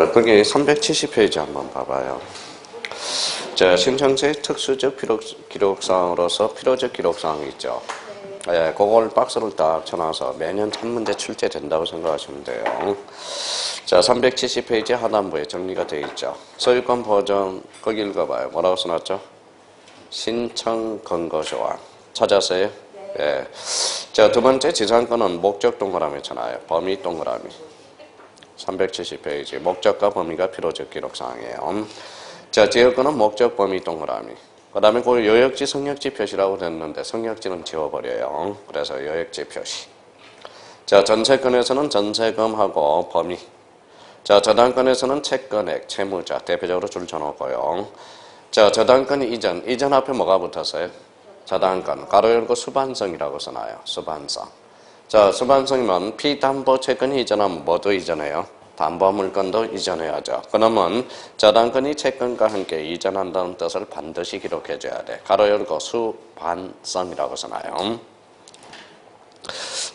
자, 거기 370페이지 한번 봐봐요. 자, 신청서의 특수적 기록사항으로서 필요적 기록사항이 있죠. 예, 그걸 박스를 딱 쳐놔서 매년 한 문제 출제된다고 생각하시면 돼요. 자, 370페이지 하단부에 정리가 되어 있죠. 소유권 보전, 거기 읽어봐요. 뭐라고 써놨죠? 신청 근거 조항. 찾았어요? 예. 자, 두 번째 지상권은 목적 동그라미잖아요. 범위 동그라미. 370페이지. 목적과 범위가 필요적 기록사항이에요. 자, 지역권은 목적, 범위 동그라미. 그 다음에 그 요역지, 성역지 표시라고 됐는데 성역지는 지워버려요. 그래서 요역지 표시. 자, 전세권에서는 전세금하고 범위. 자, 저당권에서는 채권액, 채무자 대표적으로 줄 쳐놓고요. 자, 저당권 이전 앞에 뭐가 붙었어요? 저당권, 가로 열고 수반성이라고 써놔요. 수반성. 자, 수반성이면 피담보 채권이 이전하면 뭐도 이전해요? 담보물건도 이전해야죠. 그러면 저당권이 채권과 함께 이전한다는 뜻을 반드시 기록해줘야 돼. 가로 열고 수반성이라고 써놔요.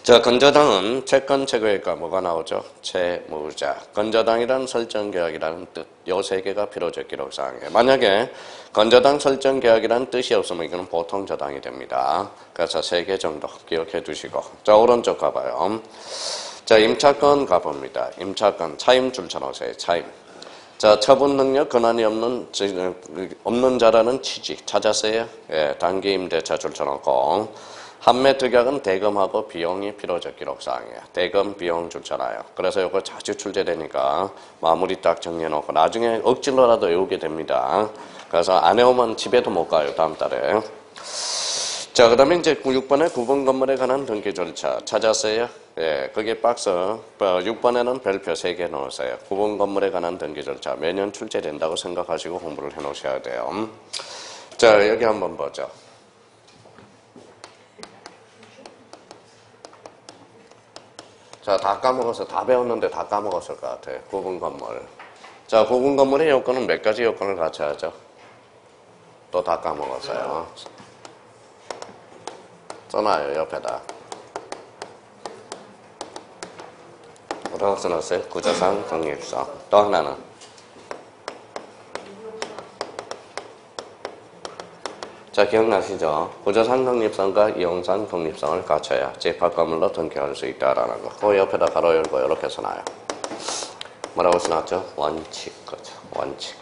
자, 건저당은 채권 채거액과 뭐가 나오죠? 채무자. 건저당이란 설정계약이라는 뜻. 요 세 개가 필요적 기록사항이에요. 만약에 건저당 설정계약이라는 뜻이 없으면 이거는 보통 저당이 됩니다. 그래서 3개 정도 기억해 두시고. 자, 오른쪽 가봐요. 자, 임차권 가봅니다. 임차권, 차임 줄 쳐놓으세요. 차임. 자, 처분 능력 권한이 없는 자라는 취지. 찾았어요? 예, 단기 임대차 줄 쳐놓고. 판매 특약은 대금하고 비용이 필요적 기록사항이에요. 대금, 비용 줄잖아요. 그래서 이거 자주 출제되니까 마무리 딱 정리해놓고 나중에 억지로라도 외우게 됩니다. 그래서 안 외우면 집에도 못 가요. 다음 달에. 자, 그 다음에 이제 6번에 구분 건물에 관한 등기 절차 찾았어요? 예, 거기 박스 6번에는 별표 3개 넣으세요. 구분 건물에 관한 등기 절차 매년 출제된다고 생각하시고 공부를 해놓으셔야 돼요. 자, 여기 한번 보죠. 자, 다 까먹어서, 다 배웠는데 다 까먹었을 것 같아요. 구분 건물. 자, 구분 건물의 요건은 몇 가지 요건을 갖춰야죠? 또 다 까먹었어요. 써놔요, 옆에다. 뭐라고 써놨어요? 구조상 독립성. 또 하나는? 자, 기억나시죠? 구조상 독립성과 이용상 독립성을 갖춰야 집합건물로 등기할 수 있다라는 거. 그 옆에다 가로 열고 이렇게 써놔요. 뭐라고 써놨죠? 원칙. 그렇죠. 원칙.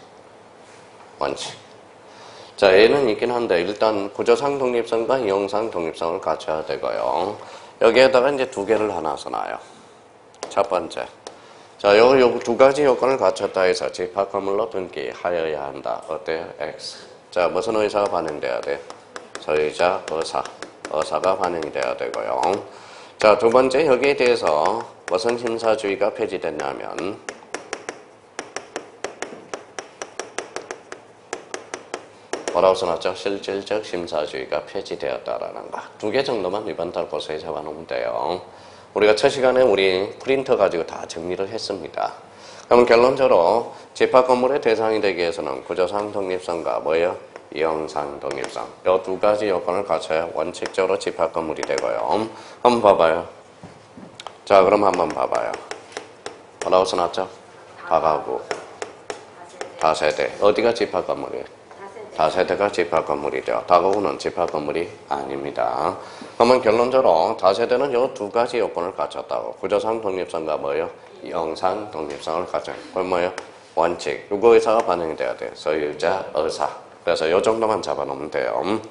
원칙. 자, 얘는 있긴 한데 일단 구조상 독립성과 이용상 독립성을 갖춰야 되고요. 여기에다가 이제 2개를 하나 써놔요. 첫 번째. 자, 요 2가지 요건을 갖췄다 해서 집합건물로 등기하여야 한다. 어때요? X. 자, 무슨 의사가 반영돼야 돼? 소유자, 의사가 반영이 돼야 되고요. 자, 두 번째, 여기에 대해서 무슨 심사주의가 폐지됐냐면 뭐라고 써놨죠? 실질적 심사주의가 폐지되었다라는 거. 2개 정도만 이번 달 고서에 잡아놓으면 돼요. 우리가 첫 시간에 우리 프린터 가지고 다 정리를 했습니다. 그럼 결론적으로 집합건물의 대상이 되기 위해서는 구조상 독립성과 뭐예요? 이용상 독립성. 이 2가지 요건을 갖춰야 원칙적으로 집합건물이 되고요. 한번 봐봐요. 자, 그럼 한번 봐봐요. 뭐라고 써놨죠? 다가구. 다세대. 어디가 집합건물이에요? 다세대가 집합건물이죠. 다가구는 집합건물이 아닙니다. 그러면 결론적으로 다세대는 이 2가지 요건을 갖췄다고. 구조상 독립성과 뭐예요? 이용상 독립성을 갖춰요. 그럼 뭐예요? 원칙. 누구 의사가 반영이 돼야 돼요? 소유자, 의사. 그래서 이 정도만 잡아놓으면 돼요.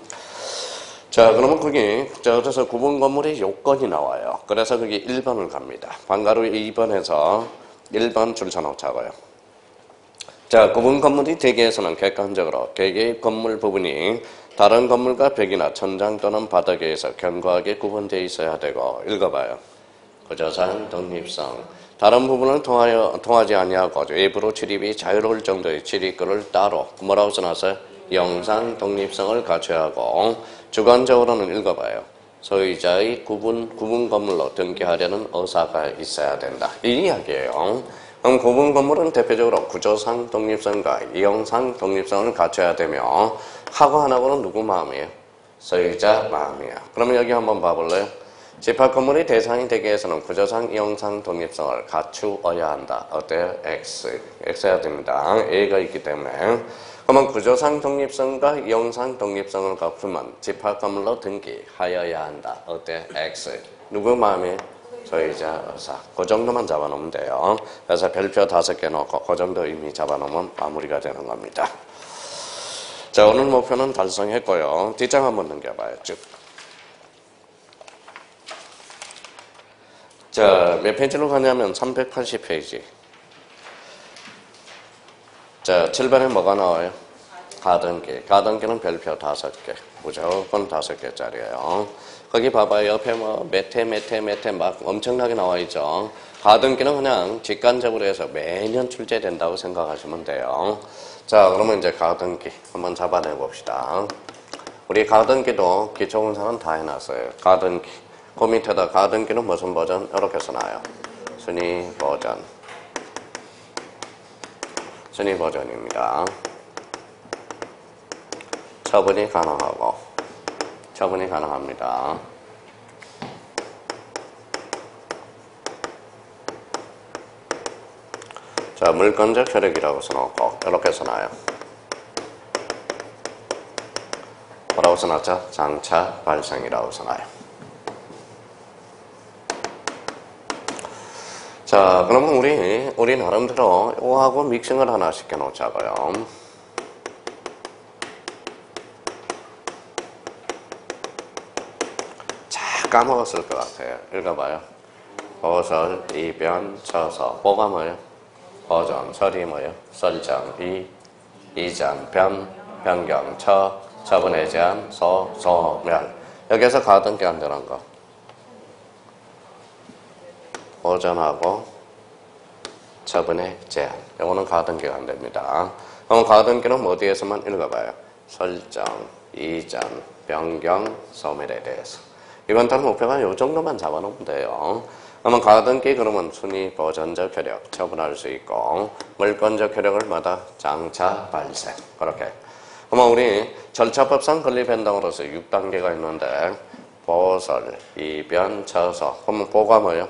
자, 그러면 거기, 그래서 구분 건물의 요건이 나와요. 그래서 거기 1번을 갑니다. 방가루 2번에서 1번 줄 쳐놓자고요. 자, 구분 건물이 되기위해서는 객관적으로 개개의 건물 부분이 다른 건물과 벽이나 천장 또는 바닥에서 견고하게 구분되어 있어야 되고, 읽어봐요. 구조상 독립성. 다른 부분을 통하지 아니하고 외부로 출입이 자유로울 정도의 출입구를 따로 뭐라고 써놨어요? 이용상 독립성을 갖춰야 하고, 주관적으로는 읽어봐요. 소유자의 구분 건물로 등기하려는 의사가 있어야 된다. 이 이야기예요. 그럼 구분 건물은 대표적으로 구조상 독립성과 이용상 독립성을 갖춰야 되며, 하고 안 하고는 누구 마음이에요? 소유자 마음이에요. 그러면 여기 한번 봐볼래요? 집합 건물의 대상이 되기 위해서는 구조상, 이용상 독립성을 갖추어야 한다. 어때요? X. X해야 됩니다. A가 있기 때문에. 그러면 구조상 독립성과 이용상 독립성을 갖추면 집합 건물로 등기하여야 한다. 어때? X. 누구 마음에? 소유자, 의사. 그 정도만 잡아놓으면 돼요. 그래서 별표 5개 놓고 그 정도 의미 잡아놓으면 마무리가 되는 겁니다. 자, 오늘 목표는 달성했고요. 뒷장 한번 넘겨봐요. 쭉. 자, 몇 페이지로 가냐면 380페이지. 자, 7번에 뭐가 나와요? 가등기. 가등기는 별표 5개. 무조건 5개짜리예요. 거기 봐봐요. 옆에 뭐 매태 막 엄청나게 나와 있죠. 가등기는 그냥 직관적으로 해서 매년 출제된다고 생각하시면 돼요. 자, 그러면 이제 가등기 한번 잡아내 봅시다. 우리 가등기도 기초공사는 다 해놨어요. 가등기. 그 밑에다 가등기는 무슨 버전? 이렇게 써놔요. 순위 버전. 순위 버전입니다. 처분이 가능하고, 처분이 가능합니다. 자, 물건적 효력이라고 써놓고, 이렇게 써놔요. 뭐라고 써놨죠? 장차 발생이라고 써놔요. 자, 그러면 우리 나름대로 이거하고 믹싱을 하나 시켜놓자고요. 자, 까먹었을 것 같아요. 읽어봐요. 보설, 이변, 처서. 뭐가 뭐예요? 보전, 설이 뭐예요? 설정, 이전, 변경, 처분의 제한, 소멸. 여기서 가등기 안 되는 거. 보전하고 처분의 제한. 이거는 가등기가 안 됩니다. 그럼 가등기는 어디에서만 읽어봐요? 설정, 이전, 변경, 소멸에 대해서. 이번 달 목표가 이 정도만 잡아놓으면 돼요. 그러면 가등기 그러면 순위 보전적 효력 처분할 수 있고 물권적 효력을 마다 장차 발생. 그렇게. 그러면 우리 절차법상 건립변동으로서 6단계가 있는데 보설, 이변, 처서. 그러면 보가 뭐예요?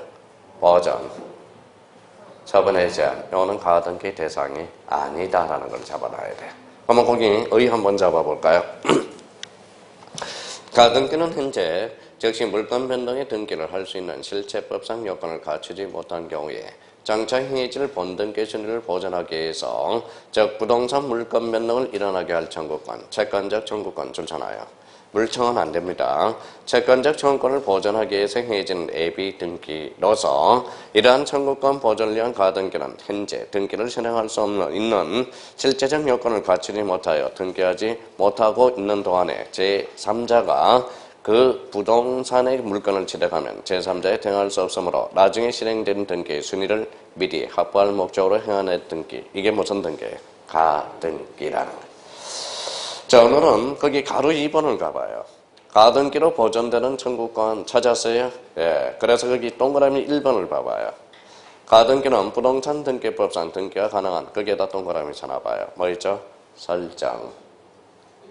보전, 처분의 제한. 이거는 가등기 대상이 아니다라는 걸 잡아놔야 돼. 그러면 거기 의 한번 잡아볼까요? 가등기는 현재 즉시 물권 변동의 등기를 할 수 있는 실체법상 요건을 갖추지 못한 경우에 장차 행해질 본등기 순위를 보전하기 위해서 즉 부동산 물권 변동을 일어나게 할 청구권, 채권적 청구권 좋잖아요. 물청은 안 됩니다. 채권적 청구권을 보전하기 위해서 행해지는 예비 등기로서 이러한 청구권 보전을 위한 가등기는 현재 등기를 실행할 수 있는 실제적 요건을 갖추지 못하여 등기하지 못하고 있는 동안에 제3자가 그 부동산의 물건을 취득하면 제3자에 등할 수 없으므로 나중에 실행된 등기의 순위를 미리 확보할 목적으로 행하는 등기. 이게 무슨 등기예요? 가등기라는 거예요. 자, 오늘은 거기 가로 2번을 가봐요. 가등기로 보존되는 청구권 찾았어요? 예. 그래서 거기 동그라미 1번을 봐봐요. 가등기는 부동산 등기법상 등기가 가능한 거기에다 동그라미 쳐놔봐요. 뭐 있죠? 설정,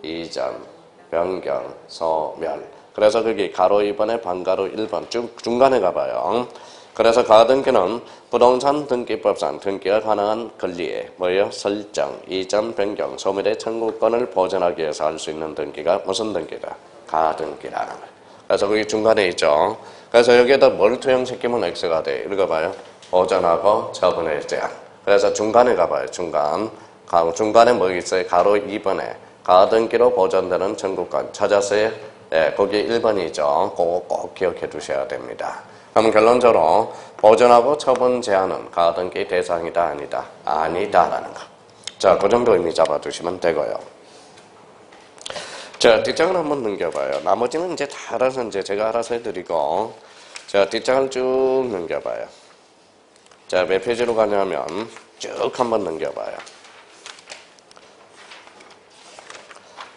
이전, 변경, 소멸. 그래서 거기 가로 2번에 반가로 1번 쭉 중간에 가봐요. 그래서 가등기는 부동산 등기법상 등기가 가능한 권리에 뭐예요? 설정, 이전, 변경, 소멸의 청구권을 보전하기 위해서 할 수 있는 등기가 무슨 등기다? 가등기라는 거예요. 그래서 거기 중간에 있죠. 그래서 여기에다 뭘 투영시키면 X가 돼? 읽어봐요. 보전하고 처분의 제한. 그래서 중간에 가봐요. 중간에 뭐 있어요? 가로 2번에 가등기로 보전되는 청구권 찾았어요? 예, 거기 1번이죠. 그거 꼭 기억해 두셔야 됩니다. 그럼 결론적으로 보전하고 처분 제한은 가등기 대상이다 아니다? 아니다라는 거. 자, 그 정도 의미 잡아두시면 되고요. 자, 뒷장을 한번 넘겨봐요. 나머지는 이제 다 알아서 이제 제가 알아서 해드리고 자, 뒷장을 쭉 넘겨봐요. 자, 몇 페이지로 가냐면 쭉 한번 넘겨봐요.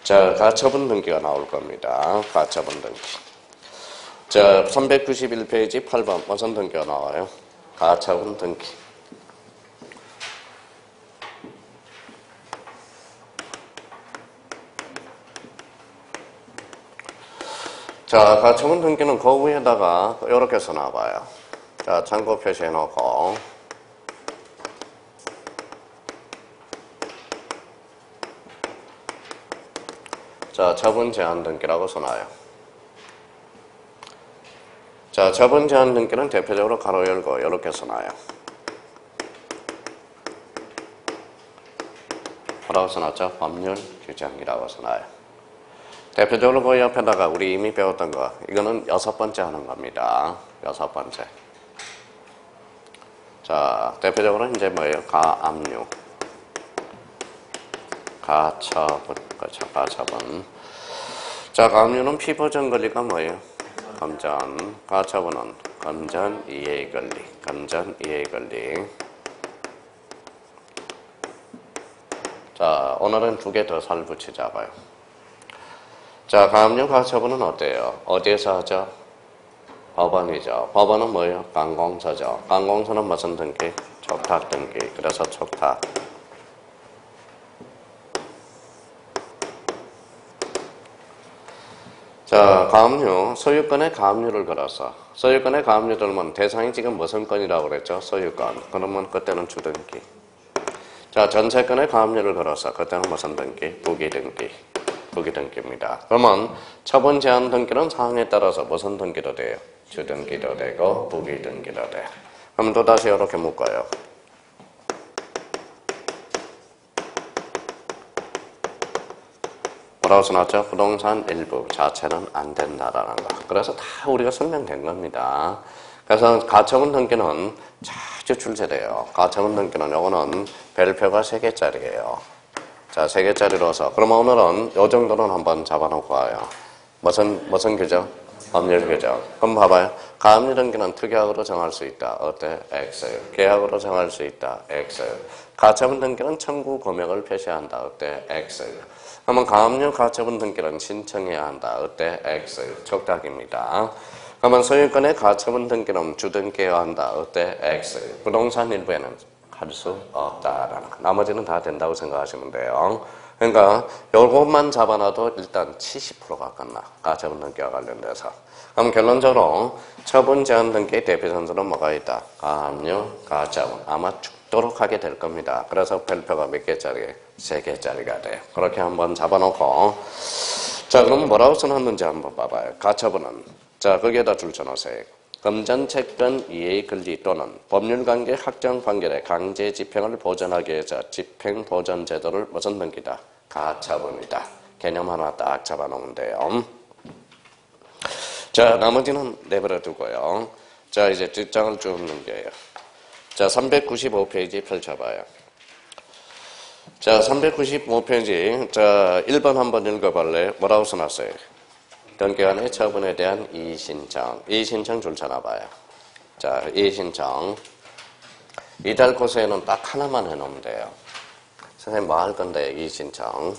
자, 가처분 등기가 나올 겁니다. 가처분 등기. 자, 391페이지 8번 무슨 등기가 나와요? 가처분 등기. 자, 가처분 등기는 그 위에다가 이렇게 써놔봐요. 자, 참고 표시해놓고. 자, 처분 제한 등기라고 써놔요. 자, 처분 제한 등기는 대표적으로 가로 열고 이렇게 써놔요. 뭐라고 써놨죠? 법률 규정이라고 써놔요. 대표적으로 그 옆에다가 우리 이미 배웠던 거, 이거는 6번째 하는 겁니다. 6번째. 자, 대표적으로 이제 뭐예요? 가압류. 가처분. 그렇죠. 가처분. 자, 가압류는 피보전 권리가 뭐예요? 금전. 가처분은 금전 이해 권리. 금전 이해 권리. 자, 오늘은 2개 더 살 붙이자고요. 자, 가압류 가처분은 어때요? 어디에서 하죠? 법원이죠. 법원은 뭐예요? 관공서죠. 관공서는 무슨 등기? 촉탁 등기. 그래서 촉탁. 자, 가압류. 소유권에 가압류를 걸어서. 소유권에 가압류 들면 대상이 지금 무슨 건이라고 그랬죠? 소유권. 그러면 그때는 주등기. 자, 전세권에 가압류를 걸어서 그때는 무슨 등기? 부기등기. 부기등기입니다. 그러면 처분 제한 등기는 사항에 따라서 무슨 등기도 돼요? 주등기도 되고 부기등기도 돼요. 그럼 또다시 이렇게 묶어요. 뭐라고 써놨죠? 부동산 일부 자체는 안 된다라는 거. 그래서 다 우리가 설명된 겁니다. 그래서 가처분 등기는 자주 출제돼요. 가처분 등기는 요거는 별표가 3개짜리예요. 자, 3개짜리로서. 그러면 오늘은 요 정도는 한번 잡아놓고 와요. 무슨 규정? 법률 규정. 그럼 봐봐요. 가압류 등기는 특약으로 정할 수 있다. 어때? X. 계약으로 정할 수 있다. X. 가처분 등기는 청구 금액을 표시한다. 어때? X. 그러면 가압류 가처분 등기는 신청해야 한다. 어때? X. 촉탁입니다. 그러면 소유권의 가처분 등기는 주등기해야 한다. 어때? X. 부동산 일부에는 할 수 없다라는 거. 나머지는 다 된다고 생각하시면 돼요. 그러니까 요것만 잡아놔도 일단 70%가 끝나. 가처분 등기와 관련돼서. 그럼 결론적으로 처분 제한 등기의 대표 선수는 뭐가 있다? 가압류, 가처분. 아마 죽도록 하게 될 겁니다. 그래서 별표가 몇 개짜리? 3개짜리가 돼요. 그렇게 한번 잡아놓고. 자, 그럼 뭐라고 써놨는지 한번 봐봐요. 가처분은. 자, 거기에다 줄 쳐놓으세요. 금전채권 이해 권리 또는 법률관계 확정 판결의 강제 집행을 보전하기 위해서 집행보전 제도를 무슨 등기다? 가처분이다. 개념 하나 딱 잡아놓으면 돼요. 자, 나머지는 내버려 두고요. 자, 이제 뒷장을 쭉 넘겨요. 자, 395페이지 펼쳐봐요. 자, 395페이지. 자, 1번 한번 읽어볼래요? 뭐라고 써놨어요? 등기관의 처분에 대한 이의신청. 이의신청 줄 쳐놔봐요. 자, 이의신청. 이달 고세에는 딱 하나만 해놓으면 돼요. 선생님 뭐 할 건데, 이의신청.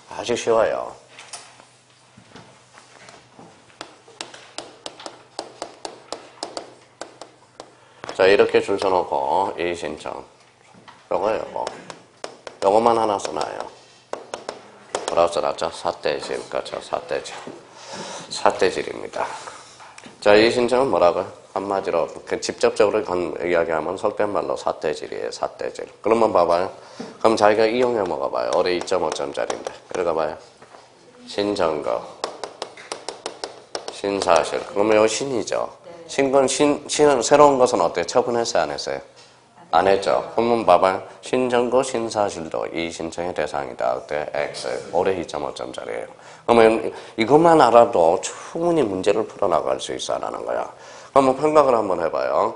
아주 쉬워요. 자, 이렇게 줄 서놓고, 이의신청. 요거예요, 뭐. 요거만 하나 써놔요. 뭐라고 써놨죠? 삿대질. 그렇죠, 삿대질. 삿대질입니다. 자, 이 신청은 뭐라고요? 한마디로 직접적으로 이야기하면 속된 말로 삿대질이에요. 삿대질. 그러면 봐봐요. 그럼 자기가 이용해 먹어봐요. 올해 2.5점짜리인데. 읽어봐요. 신정거, 신사실. 그러면 요 신이죠. 신은 새로운 것은 어때요? 처분했어요? 안 했어요? 안 했죠. 그러면 봐봐요. 신정거, 신사실도 이 신청의 대상이다. 어때? X. 올해 2.5점짜리예요. 그러면 이것만 알아도 충분히 문제를 풀어나갈 수 있어 라는 거야. 그러면 생각을 한번 해봐요.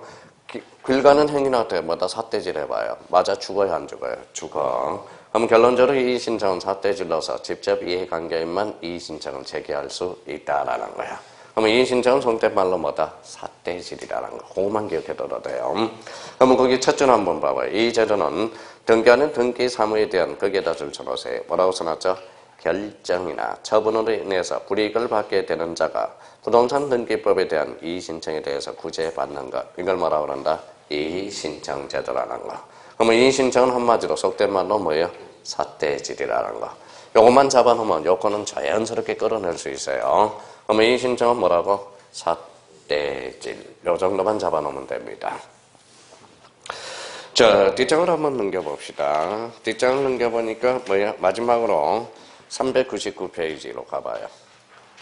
길 가는 행위는 어때? 뭐다 삿대질 해봐요. 맞아, 죽어요? 안 죽어요? 죽어. 그럼 결론적으로 이 신청은 삿대질로서 직접 이해관계인만 이 신청을 제기할 수 있다라는 거야. 그러면 이 신청은 속된 말로 뭐다? 삿대질이라는 거. 그것만 기억해둬도 돼요. 그러면 거기 첫 줄 한번 봐봐요. 이 제도는 등기하는 등기 사무에 대한 거기에다 줄 쳐놓으세요. 뭐라고 써놨죠? 결정이나 처분으로 인해서 불이익을 받게 되는 자가 부동산 등기법에 대한 이의신청에 대해서 구제받는 것. 이걸 뭐라고 그런다? 이의신청 제도라는 거. 그러면 이의신청은 한마디로 속된 말로 뭐예요? 삿대질이라는 거. 요것만 잡아놓으면 요거는 자연스럽게 끌어낼 수 있어요. 그러면 이 신청은 뭐라고? 삿대질. 요 정도만 잡아놓으면 됩니다. 자, 뒷장을 한번 넘겨봅시다. 뒷장을 넘겨보니까 뭐야? 마지막으로 399페이지로 가봐요.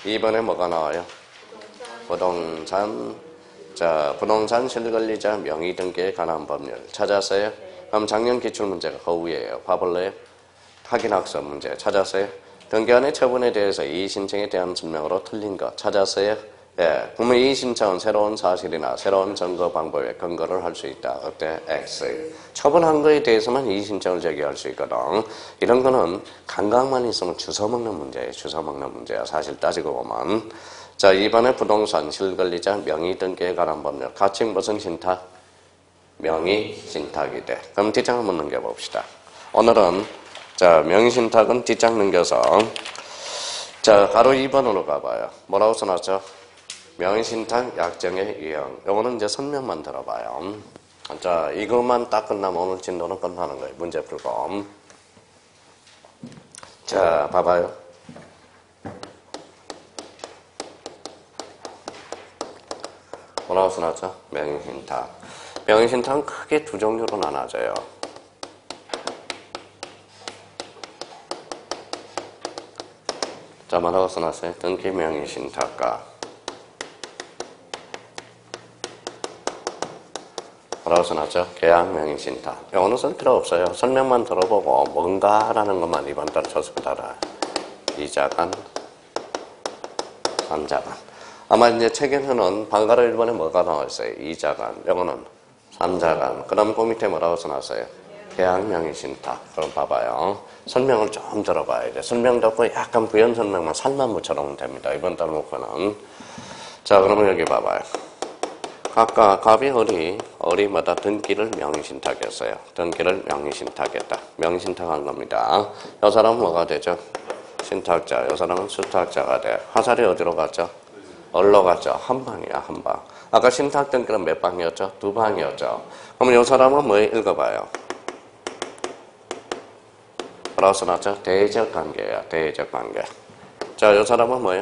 이번에 뭐가 나와요? 부동산. 자, 부동산 실권리자 명의 등기에 관한 법률 찾았어요? 그럼 작년 기출문제가 허우예요. 봐볼래요? 확인학습 문제 찾았어요? 등기한의 처분에 대해서 이 신청에 대한 설명으로 틀린 거 찾았어요? 예, 그러면 이 신청은 새로운 사실이나 새로운 증거 방법에 근거를 할 수 있다. 어때? X. 처분한 거에 대해서만 이 신청을 제기할 수 있거든. 이런 거는 감각만 있으면 주워 먹는 문제예요. 주워 먹는 문제야. 사실 따지고 보면. 자, 이번에 부동산 실권리자 명의 등기에 관한 법률. 같이 무슨 신탁? 명의 신탁이 돼. 그럼 뒷장 한번 넘겨봅시다. 오늘은 자, 명의 신탁은 뒷장 넘겨서 자, 바로 2번으로 가봐요. 뭐라고 써놨죠? 명의신탁 약정의 유형. 요거는 이제 설명만 들어봐요. 자, 이것만 딱 끝나면 오늘 진도는 끝나는 거예요. 문제 풀고. 자, 봐봐요. 뭐라고 써놨죠? 명의신탁. 명의신탁은 크게 두 종류로 나눠져요. 자, 뭐라고 써놨어요? 등기 명의신탁과 뭐라고 써놨죠? 계약 명의신탁. 영어는 쓸 필요 없어요. 설명만 들어보고 뭔가라는 것만 이번 달 쳐서 알아요. 이자간, 산자간. 아마 이제 책에서는 방가로 1번에 뭐가 나와 있어요? 이자간. 영어는 산자간. 그 다음 그 밑에 뭐라고 써놨어요? 계약 명의신탁. 그럼 봐봐요. 설명을 좀 들어봐야 돼. 설명 듣고 약간 부연 설명만 살만 붙여놓으면 됩니다. 이번 달 목표는. 자, 그러면 여기 봐봐요. 각각 갑이 어리마다 등기를 명의신탁했어요. 등기를 명의신탁했다. 명의신탁한 겁니다. 이 사람은 뭐가 되죠? 신탁자. 이 사람은 수탁자가 돼. 화살이 어디로 갔죠? 얼로 갔죠? 한 방이야, 한 방. 아까 신탁 등기는 몇 방이었죠? 두 방이었죠. 그러면 이 사람은 뭐 읽어봐요? 뭐라고 써놨죠? 대적 관계야, 대적 관계. 자, 이 사람은 뭐예요?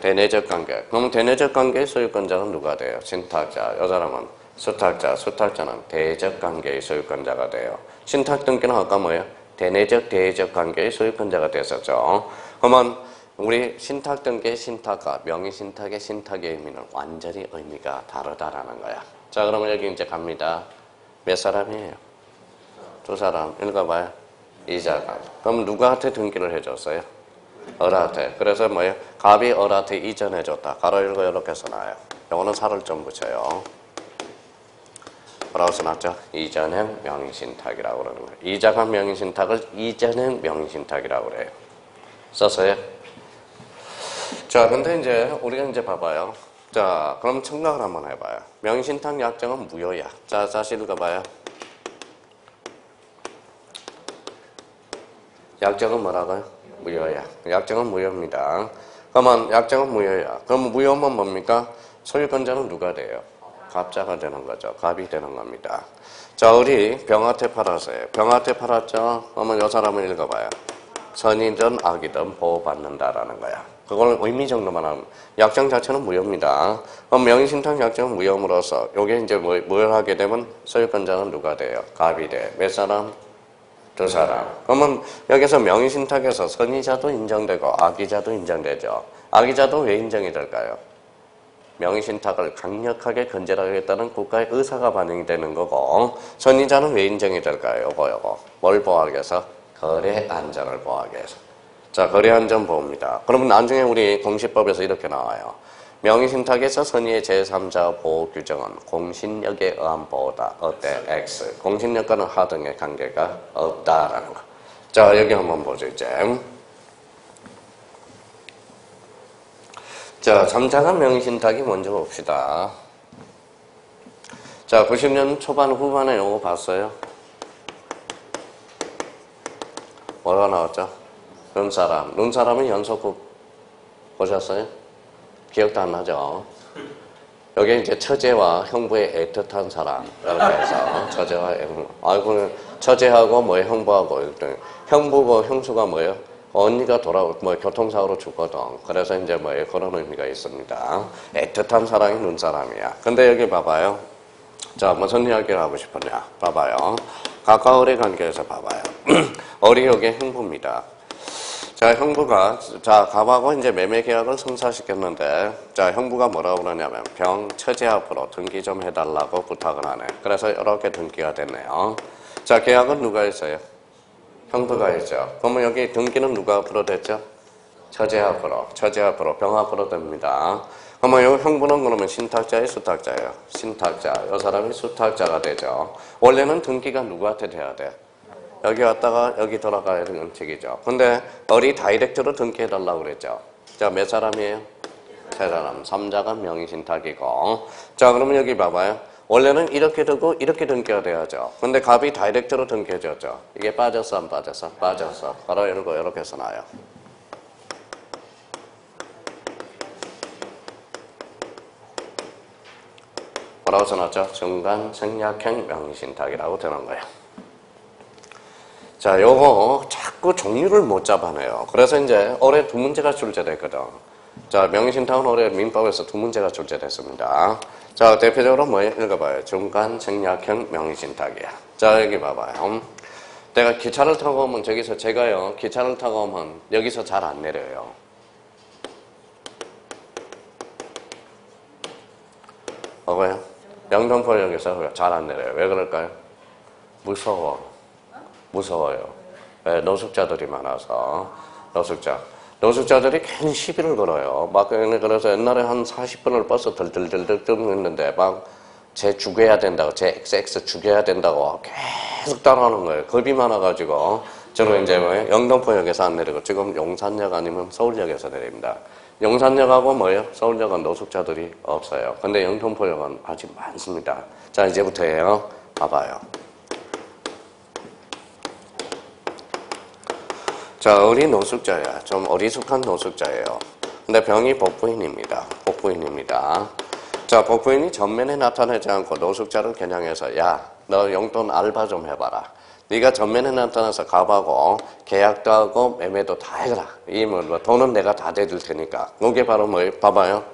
대내적 관계. 그럼 대내적 관계의 소유권자는 누가 돼요? 신탁자. 이 사람은 수탁자. 수탁자는 대적 관계의 소유권자가 돼요. 신탁 등기는 아까 뭐예요? 대내적, 대적 관계의 소유권자가 됐었죠. 그러면 우리 신탁 등기의 신탁과 명의신탁의 신탁의 의미는 완전히 의미가 다르다라는 거야. 자, 그러면 여기 이제 갑니다. 몇 사람이에요? 두 사람. 읽어봐요. 이자간. 그럼 누구한테 등기를 해줬어요? 어라한테. 그래서 뭐예요? 갑이 어라한테 이전해줬다. 가로 열고 이렇게 써놔요. 요거는 살을 좀 붙여요. 뭐라고 써놨죠? 이전행 명의신탁이라고 그러는 거예요. 이자간 명의신탁을 이전행 명의신탁이라고 그래요. 썼어요? 자, 근데 이제 우리가 이제 봐봐요. 자, 그럼 청각을 한번 해봐요. 명의신탁 약정은 무효야. 자, 다시 읽어봐요. 약정은 뭐라고요? 무효야. 약정은 무효입니다. 그러면 약정은 무효야. 그럼 무효면 뭡니까? 소유권자는 누가 돼요? 갑자가 되는 거죠. 갑이 되는 겁니다. 자, 우리 병한테 팔았어요. 병한테 팔았죠? 그러면 이 사람을 읽어봐요. 선이든 악이든 보호받는다라는 거야. 그걸 의미 정도만 하면 약정 자체는 무효입니다. 그럼 명의신탁 약정은 무효함으로써 요게 이제 뭘 하게 되면 소유권자는 누가 돼요? 갑이 돼. 몇 사람? 두 사람. 그러면 여기서 명의신탁에서 선의자도 인정되고 악의자도 인정되죠. 악의자도 왜 인정이 될까요? 명의신탁을 강력하게 건절하겠다는 국가의 의사가 반영이 되는 거고, 선의자는 왜 인정이 될까요? 요거. 뭘 보호하기 위해서? 거래 안전을 보호하기 위해서. 자, 거래 안전 보호입니다. 그러면 나중에 우리 공시법에서 이렇게 나와요. 명의신탁에서 선의의 제3자 보호 규정은 공신력에 의한 보호다. 어때? X. 공신력과는 하등의 관계가 없다라는 거. 자, 여기 한번 보죠, 이제. 자, 잠잠한 명의신탁이 먼저 봅시다. 자, 90년 초반 후반에 요거 봤어요? 뭐가 나왔죠? 눈사람. 눈사람은 연속극 보셨어요? 기억도 안 나죠? 여기 이제 처제와 형부의 애틋한 사랑. 이렇게 해서 처제와 형부. 아이고, 처제하고 뭐예요? 형부하고. 형부고 형수가 뭐예요? 언니가 교통사고로 죽거든. 그래서 이제 그런 의미가 있습니다. 애틋한 사랑이 눈사람이야. 근데 여기 봐봐요. 자, 무슨 이야기를 하고 싶었냐? 봐봐요. 가까울의 관계에서 봐봐요. 어리 여기 형부입니다. 자, 형부가, 갑하고 이제 매매 계약을 성사시켰는데, 자, 형부가 뭐라고 그러냐면, 처제 앞으로 등기 좀 해달라고 부탁을 하네. 그래서 이렇게 등기가 됐네요. 자, 계약은 누가 했어요? 형부가 했죠. 그러면 여기 등기는 누가 앞으로 됐죠? 처제 앞으로, 병 앞으로 됩니다. 그러면 이 형부는 그러면 신탁자예요, 수탁자예요? 신탁자. 이 사람이 수탁자가 되죠. 원래는 등기가 누구한테 돼야 돼? 여기 왔다가 여기 돌아가야 되는 책이죠. 근데 어리 다이렉트로 등기해달라고 그랬죠. 자, 몇 사람이에요? 세 사람. 3자가 명의신탁이고. 자, 그러면 여기 봐봐요. 원래는 이렇게 되고 이렇게 등기가 돼야죠. 근데 갑이 다이렉트로 등기해줬죠. 이게 빠졌어, 안 빠졌어? 빠졌어. 바로 이렇게 써놔요. 뭐라고 써놨죠? 중간 생략형 명의신탁이라고 되는 거예요. 자, 요거 자꾸 종류를 못 잡아내요. 그래서 이제 올해 2문제가 출제됐거든. 자, 명의신탁은 올해 민법에서 2문제가 출제됐습니다. 자, 대표적으로 읽어봐요. 중간 생략형 명의신탁이야. 자, 여기 봐봐요. 내가 기차를 타고 오면 제가요, 기차를 타고 오면 여기서 잘 안 내려요. 뭐가요? 영등포역에서 잘 안 내려요. 왜 그럴까요? 무서워요. 네, 노숙자들이 많아서. 노숙자들이 괜히 시비를 걸어요. 그래서 옛날에 한 40분을 버스 들들들들 뜨는데 쟤 죽여야 된다고, 쟤 XX 죽여야 된다고 계속 따라하는 거예요. 겁이 많아가지고. 저는 이제 영등포역에서 안 내리고 지금 용산역 아니면 서울역에서 내립니다. 용산역하고 서울역은 노숙자들이 없어요. 근데 영등포역은 아직 많습니다. 자, 이제부터예요. 봐봐요. 자, 어린 노숙자야. 좀 어리숙한 노숙자예요. 근데 병이 복부인입니다. 자, 복부인이 전면에 나타나지 않고 노숙자를 겨냥해서 야, 너 용돈 알바 좀 해봐라. 네가 전면에 나타나서 갑하고 계약도 하고 매매도 다 해라. 돈은 내가 다 대줄 테니까. 그게 바로 봐봐요.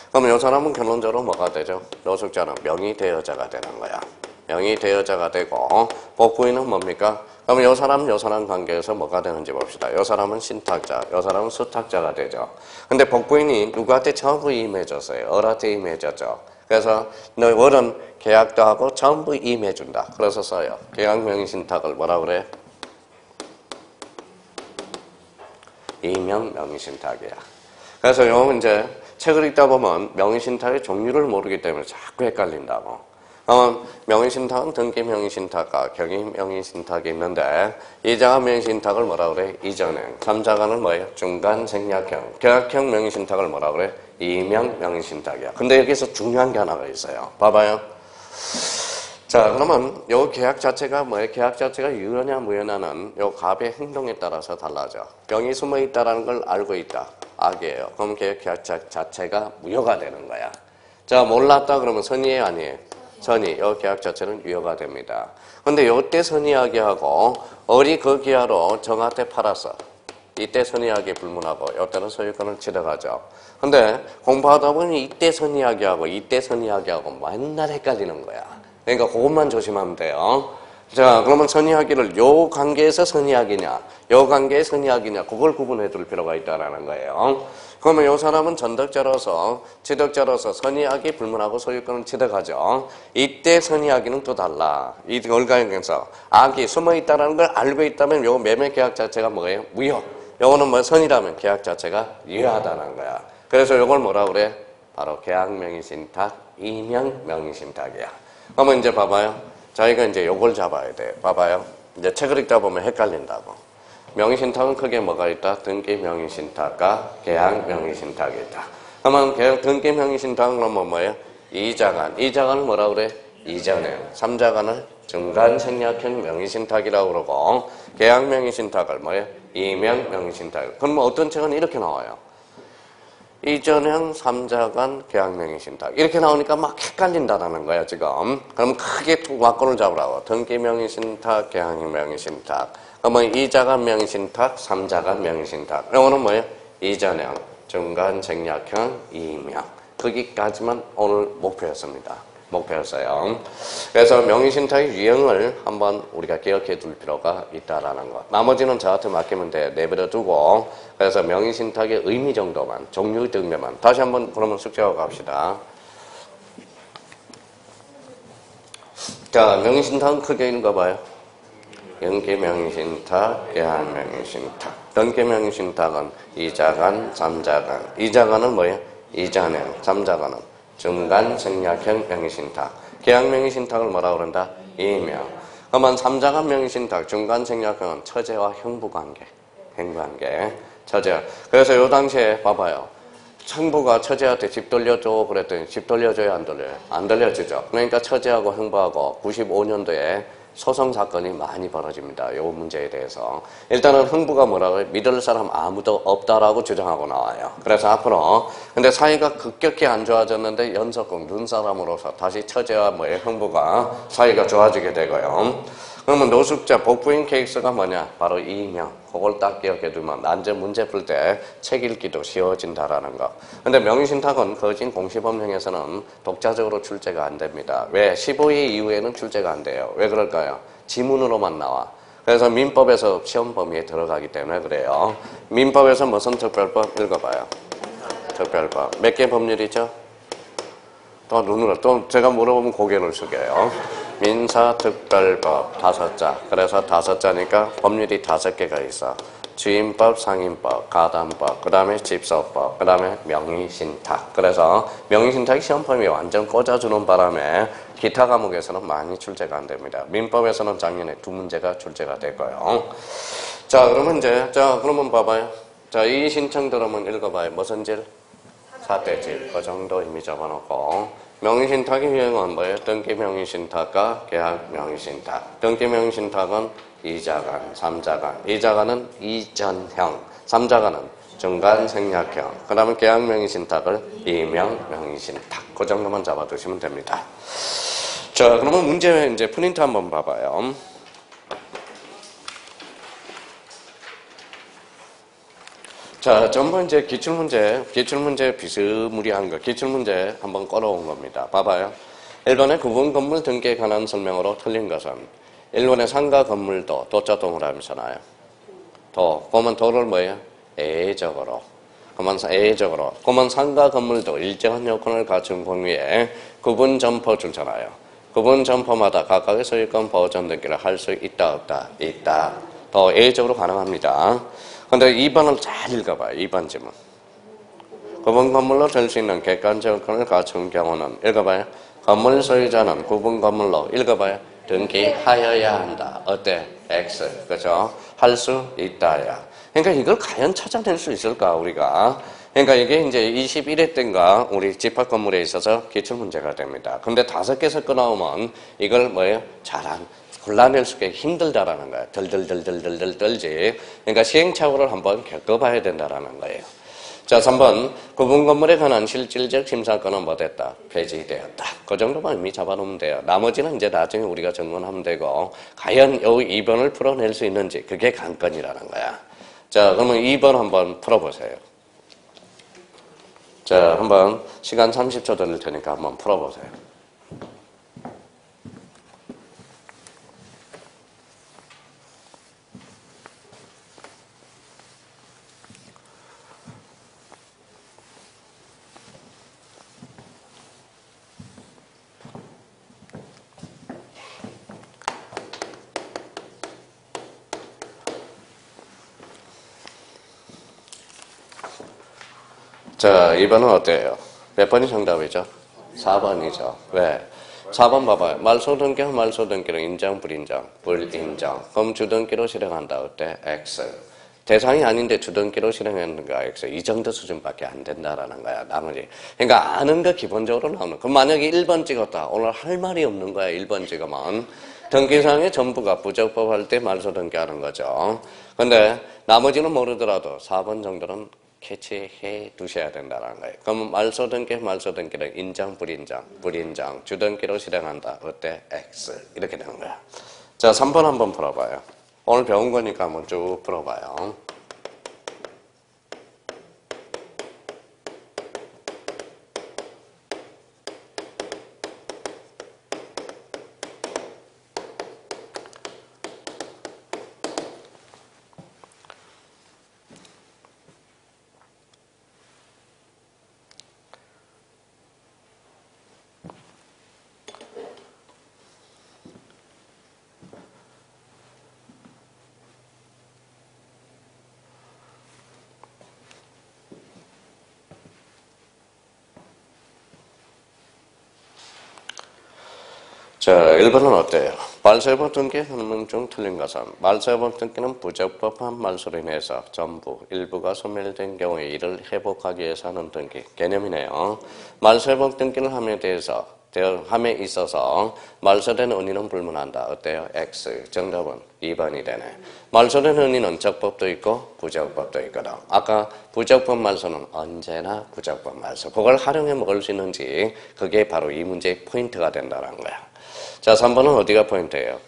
그러면 이 사람은 결론적으로 뭐가 되죠? 노숙자는 명의 대여자가 되는 거야. 명의 대여자가 되고 복부인은 뭡니까? 그러면 이 사람 관계에서 뭐가 되는지 봅시다. 이 사람은 신탁자, 이 사람은 수탁자가 되죠. 근데 복부인이 누구한테 전부 임해줬어요? 을한테 임해줬죠. 그래서 월은 계약도 하고 전부 임해준다. 그래서 써요. 계약명의신탁을 뭐라 그래? 이명명의신탁이야. 그래서 요 이제 책을 읽다 보면 명의신탁의 종류를 모르기 때문에 자꾸 헷갈린다고. 명의신탁은 등기명의신탁과 경위명의신탁이 있는데 2자가 명의신탁을 뭐라 그래? 이전행. 3자가는 뭐예요? 중간생략형. 계약형 명의신탁을 뭐라 그래? 이명명의신탁이야. 근데 여기서 중요한 게 하나가 있어요. 봐봐요. 자, 그러면 요 계약 자체가 뭐예요? 계약 자체가 유효냐 무효냐는 요 갑의 행동에 따라서 달라져. 병이 숨어 있다라는 걸 알고 있다. 악이에요. 그럼 계약 자체가 무효가 되는 거야. 자, 몰랐다 그러면 선의예요, 아니에요? 선의, 이 계약 자체는 유효가 됩니다. 근데 요때 선의하게 하고 어리 그 기하로 정한테 팔았어. 이때 선의하게 불문하고 요때는 소유권을 취득하죠. 근데 공부하다 보니 이때 선의하게 하고 이때 선의하게 하고 맨날 헷갈리는 거야. 그러니까 그것만 조심하면 돼요. 자, 그러면 선의하기를 요 관계에서 선의하기냐, 요 관계에 선의하기냐, 그걸 구분해 둘 필요가 있다라는 거예요. 그러면 요 사람은 전덕자로서, 취득자로서 선의하기 불문하고 소유권을 취득하죠. 이때 선의하기는 또 달라. 이 결과에서 악이 숨어 있다는 걸 알고 있다면 요 매매 계약 자체가 뭐예요? 무효. 요거는 선의라면 계약 자체가 유효하다는 거야. 그래서 요걸 뭐라 그래? 바로 계약명의신탁, 이명명의신탁이야. 그러면 이제 봐봐요. 저희가 이제 요걸 잡아야 돼. 봐봐요. 이제 책을 읽다 보면 헷갈린다고. 명의신탁은 크게 뭐가 있다? 등기명의신탁과 계약명의신탁이 있다. 그러면 등기명의신탁은 그러면 뭐예요? 2자간. 2자간을 뭐라 그래? 이전행. 3자간을 중간생략형 명의신탁이라고 그러고 계약명의신탁을 뭐예요? 이명명의신탁. 그럼 어떤 책은 이렇게 나와요. 이전형, 삼자간, 계약명의신탁 이렇게 나오니까 막 헷갈린다라는 거야 지금. 그럼 크게 와권을 잡으라고. 등기명의신탁, 계약명의신탁. 그러면 이자간 명의신탁, 삼자간 명의신탁. 이거는 뭐예요? 이전형, 중간 생략형, 이의명. 거기까지만 오늘 목표였습니다. 목표였어요. 그래서 명의신탁의 유형을 한번 우리가 기억해 둘 필요가 있다라는 것. 나머지는 저한테 맡기면 돼. 내버려 두고. 그래서 명의신탁의 의미 정도만, 종류 등면만. 다시 한번 그러면 숙제하고 갑시다. 자, 명의신탁은 크게 읽어봐요. 연계명의신탁, 계약명의신탁. 연계명의신탁은 이자간, 삼자간. 이자간은 뭐예요? 이전형, 삼자간은 중간 생략형 명의신탁. 계약명의신탁을 뭐라고 그런다? 이의명. 그러면 삼자간 명의신탁, 중간 생략형은 처제와 형부관계. 형부관계. 처제. 그래서 요 당시에 봐봐요. 형부가 처제한테 집 돌려줘 그랬더니 집 돌려줘요, 안 돌려요? 안 돌려주죠. 그러니까 처제하고 형부하고 95년도에 소송 사건이 많이 벌어집니다. 이 문제에 대해서. 일단은 형부가 뭐라고 해요? 믿을 사람 아무도 없다라고 주장하고 나와요. 그래서 앞으로 근데 사이가 급격히 안 좋아졌는데 연석궁 눈사람으로서 다시 처제와 형부가 사이가 좋아지게 되고요. 그러면 노숙자 복부인 케이스가 뭐냐? 바로 이의명. 그걸 딱 기억해 두면 난제 문제 풀 때 책 읽기도 쉬워진다라는 거. 근데 명의신탁은 거진 공시법령에서는 독자적으로 출제가 안 됩니다. 왜? 15회 이후에는 출제가 안 돼요. 왜 그럴까요? 지문으로만 나와. 그래서 민법에서 시험 범위에 들어가기 때문에 그래요. 민법에서 무슨 특별법 읽어봐요. 특별법. 몇 개 법률이죠? 또 눈으로 또 제가 물어보면 고개를 숙여요. 민사특별법 5자. 그래서 5자니까 법률이 5개가 있어. 주임법, 상임법, 가담법, 그 다음에 집소법, 그 다음에 명의신탁. 그래서 명의신탁이 시험범위에 완전 꽂아주는 바람에 기타 과목에서는 많이 출제가 안 됩니다. 민법에서는 작년에 2문제가 출제가 됐고요. 자, 그러면 이제, 그러면 봐봐요. 자, 이 신청 들으면 읽어봐요. 무슨 질? 사대질. 그 정도 이미 적어놓고. 명의신탁의 유형은 뭐예요? 등기명의신탁과 계약명의신탁. 등기명의신탁은 이자간, 삼자간. 이자간은 이전형, 삼자간은 중간생략형. 그 다음에 계약명의신탁을 이의명명의신탁. 그 정도만 잡아두시면 됩니다. 자, 그러면 문제 이제 프린트 한번 봐봐요. 자, 전부 이제 기출문제 비스무리한 거, 기출문제 한번 끌어온 겁니다. 봐봐요. 1번의 구분 건물 등기에 관한 설명으로 틀린 것은 1번의 상가 건물도 도자 동그라미 써놔요. 그러면 도를 뭐예요? A적으로. 그러면 상가 건물도 일정한 요건을 갖춘 경우에 구분 점포 주잖아요. 구분 점포마다 각각의 소유권 보전 등기를 할 수 있다, 없다? 있다. 더 A적으로 가능합니다. 근데 2번을 잘 읽어봐요. 2번 지문. 구분 건물로 될 수 있는 객관적 요건을 갖춘 경우는 읽어봐요. 건물 소유자는 구분 건물로 읽어봐요. 등기하여야 한다. 어때? X. 그죠? 할 수 있다야. 그러니까 이걸 과연 찾아낼 수 있을까, 우리가? 그러니까 이게 이제 21회 때인가 우리 집합 건물에 있어서 기출문제가 됩니다. 근데 5개 섞어 나오면 이걸 뭐예요? 골라낼 수가 힘들다라는 거야. 덜 떨지. 그러니까 시행착오를 한번 겪어봐야 된다라는 거예요. 자, 3번. 구분 건물에 관한 실질적 심사권은 뭐 됐다? 폐지되었다. 그 정도만 이미 잡아놓으면 돼요. 나머지는 이제 나중에 우리가 전문하면 되고, 과연 이 2번을 풀어낼 수 있는지, 그게 관건이라는 거야. 자, 그러면 2번 한번 풀어보세요. 자, 한번 시간 30초 드릴 테니까 한번 풀어보세요. 자, 2번은 어때요? 몇 번이 정답이죠? 4번이죠. 왜? 4번 봐봐요. 말소등기와 말소등기로 인정, 불인정? 불인정. 그럼 주등기로 실행한다. 어때? X. 대상이 아닌데 주등기로 실행하는 거야. X. 이 정도 수준밖에 안 된다라는 거야. 나머지. 그러니까 아는 거 기본적으로 나오는. 그럼 만약에 1번 찍었다. 오늘 할 말이 없는 거야. 1번 찍으면. 등기상의 전부가 부적법 할 때 말소등기 하는 거죠. 근데 나머지는 모르더라도 4번 정도는 캐치해 두셔야 된다는 거예요. 그럼 말소등기를 인정, 불인정, 주등기로 실행한다. 어때? X. 이렇게 되는 거야. 자, 3번 한번 풀어봐요. 오늘 배운 거니까 한번 쭉 풀어봐요. 자, 1번은 어때요? 말소회복 등기 효능 중 틀린 것은 말소회복 등기는 부적법한 말소로 인해서 전부, 일부가 소멸된 경우에 이를 회복하기 위해서 하는 등기 개념이네요. 말소회복 등기를 함에 있어서 말소된 의미는 불문한다. 어때요? X. 정답은 2번이 되네. 말소된 의미는 적법도 있고 부적법도 있거든. 아까 부적법 말소는 언제나 부적법 말소. 그걸 활용해 먹을 수 있는지 그게 바로 이 문제의 포인트가 된다는 거야. 자, 3번은 어디가 포인트예요?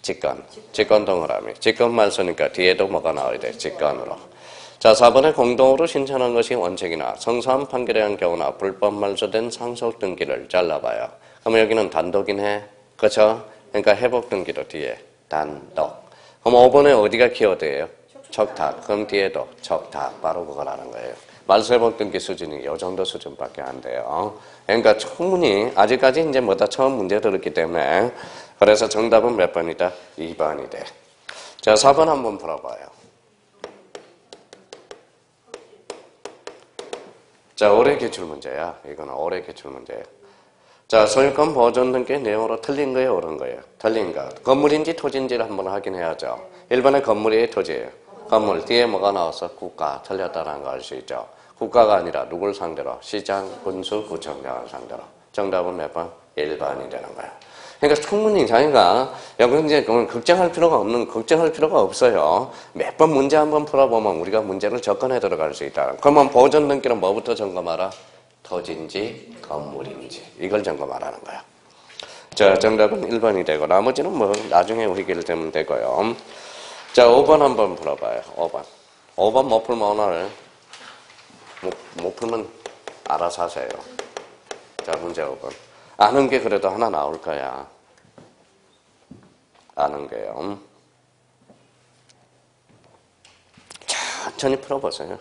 직권 동그라미. 직권 말소니까 뒤에도 뭐가 나와야 돼? 직권으로. 자, 4번에 공동으로 신청한 것이 원칙이나 성사한 판결에 한 경우나 불법 말소된 상속 등기를 잘라봐요. 그럼 여기는 단독이네. 그렇죠? 그러니까 회복 등기도 뒤에 단독. 그럼 5번에 어디가 키워드예요? 척탁. 그럼 뒤에도 척탁. 바로 그거라는 거예요. 말소회복 등기 수준이 이 정도 수준밖에 안 돼요. 그러니까 충분히 아직까지 이제 처음 문제 들었기 때문에 그래서 정답은 몇 번이다? 2번이 돼. 자, 4번 한번 풀어봐요. 자, 올해 기출 문제야. 이거는 올해 기출 문제예요. 자, 소유권 보존 등기 내용으로 틀린 거예요, 옳은 거예요? 틀린 거. 건물인지 토지인지를 한번 확인해야죠. 1번에 건물이에요, 토지예요? 건물. 뒤에 뭐가 나와서 국가. 틀렸다는 거 알 수 있죠. 국가가 아니라 누굴 상대로? 시장, 군수, 구청장을 상대로. 정답은 몇 번? 1번이 되는 거야. 그러니까 충분히 자기가 여기 이제 걱정할 필요가 없어요. 몇 번 문제 한번 풀어보면 우리가 문제를 접근해 들어갈 수 있다. 그러면 보존 등기는 뭐부터 점검하라? 토지인지 건물인지 이걸 점검하라는 거야. 자, 정답은 1번이 되고 나머지는 뭐 나중에 우리끼리 되면 되고요. 자, 5번 한번 풀어봐요. 5번 못 풀면 오늘 못 풀면 알아서 하세요. 자, 문제 5번. 아는 게 그래도 하나 나올 거야. 아는 게요. 천천히 풀어보세요.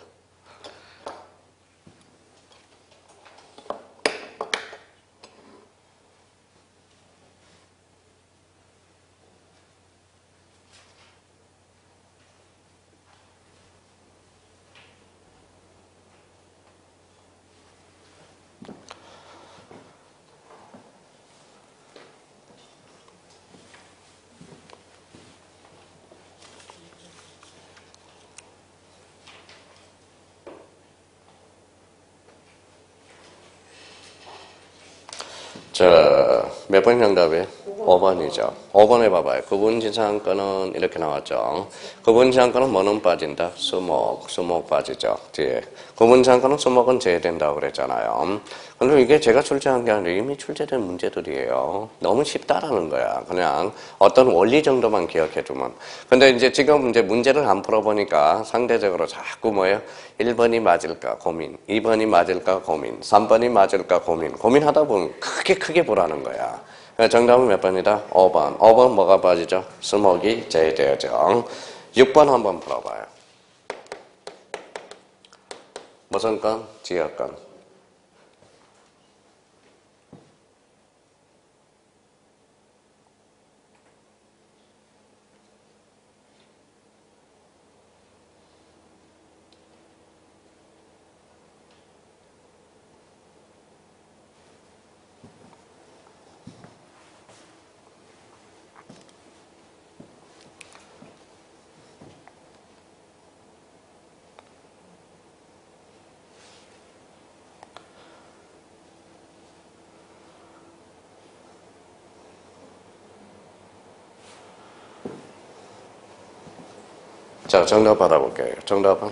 자, 몇 번 정답이에요? 5번이죠. 5번에 봐봐요. 구분지상권은 이렇게 나왔죠. 구분지상권은 뭐는 빠진다? 수목 빠지죠. 뒤에. 구분지상권은 수목은 제외된다고 그랬잖아요. 그런데 이게 제가 출제한 게 아니라 이미 출제된 문제들이에요. 너무 쉽다라는 거야. 그냥 어떤 원리 정도만 기억해두면. 근데 이제 지금 이제 문제를 안 풀어보니까 상대적으로 자꾸 뭐예요? 1번이 맞을까 고민, 2번이 맞을까 고민, 3번이 맞을까 고민하다 보면 크게 보라는 거야. 정답은 몇 번이다? 5번. 5번 뭐가 빠지죠? 수목이 제외되어져. 6번 한번 풀어봐요. 무슨 건? 지역건. 자, 정답 받아볼게요. 정답은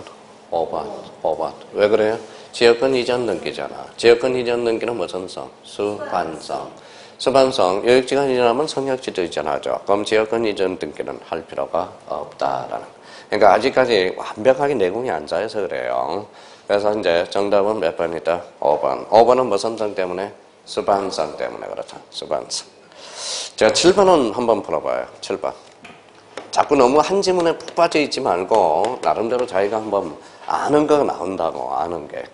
5번. 왜 그래요? 지역권 이전 등기잖아. 지역권 이전 등기는 무슨 성? 수반성. 수반성. 여역지가 이전하면 성역지도 이전하죠. 그럼 지역권 이전 등기는 할 필요가 없다라는. 그러니까 아직까지 완벽하게 내공이 안 쌓여서 그래요. 그래서 이제 정답은 몇 번이다? 5번. 5번은 무슨 성 때문에? 수반성 때문에 그렇죠. 수반성. 자, 7번은 한번 풀어봐요. 7번. 자꾸 너무 한 지문에 푹 빠져 있지 말고 나름대로 자기가 한번 아는 거가 나온다고. 아는 게.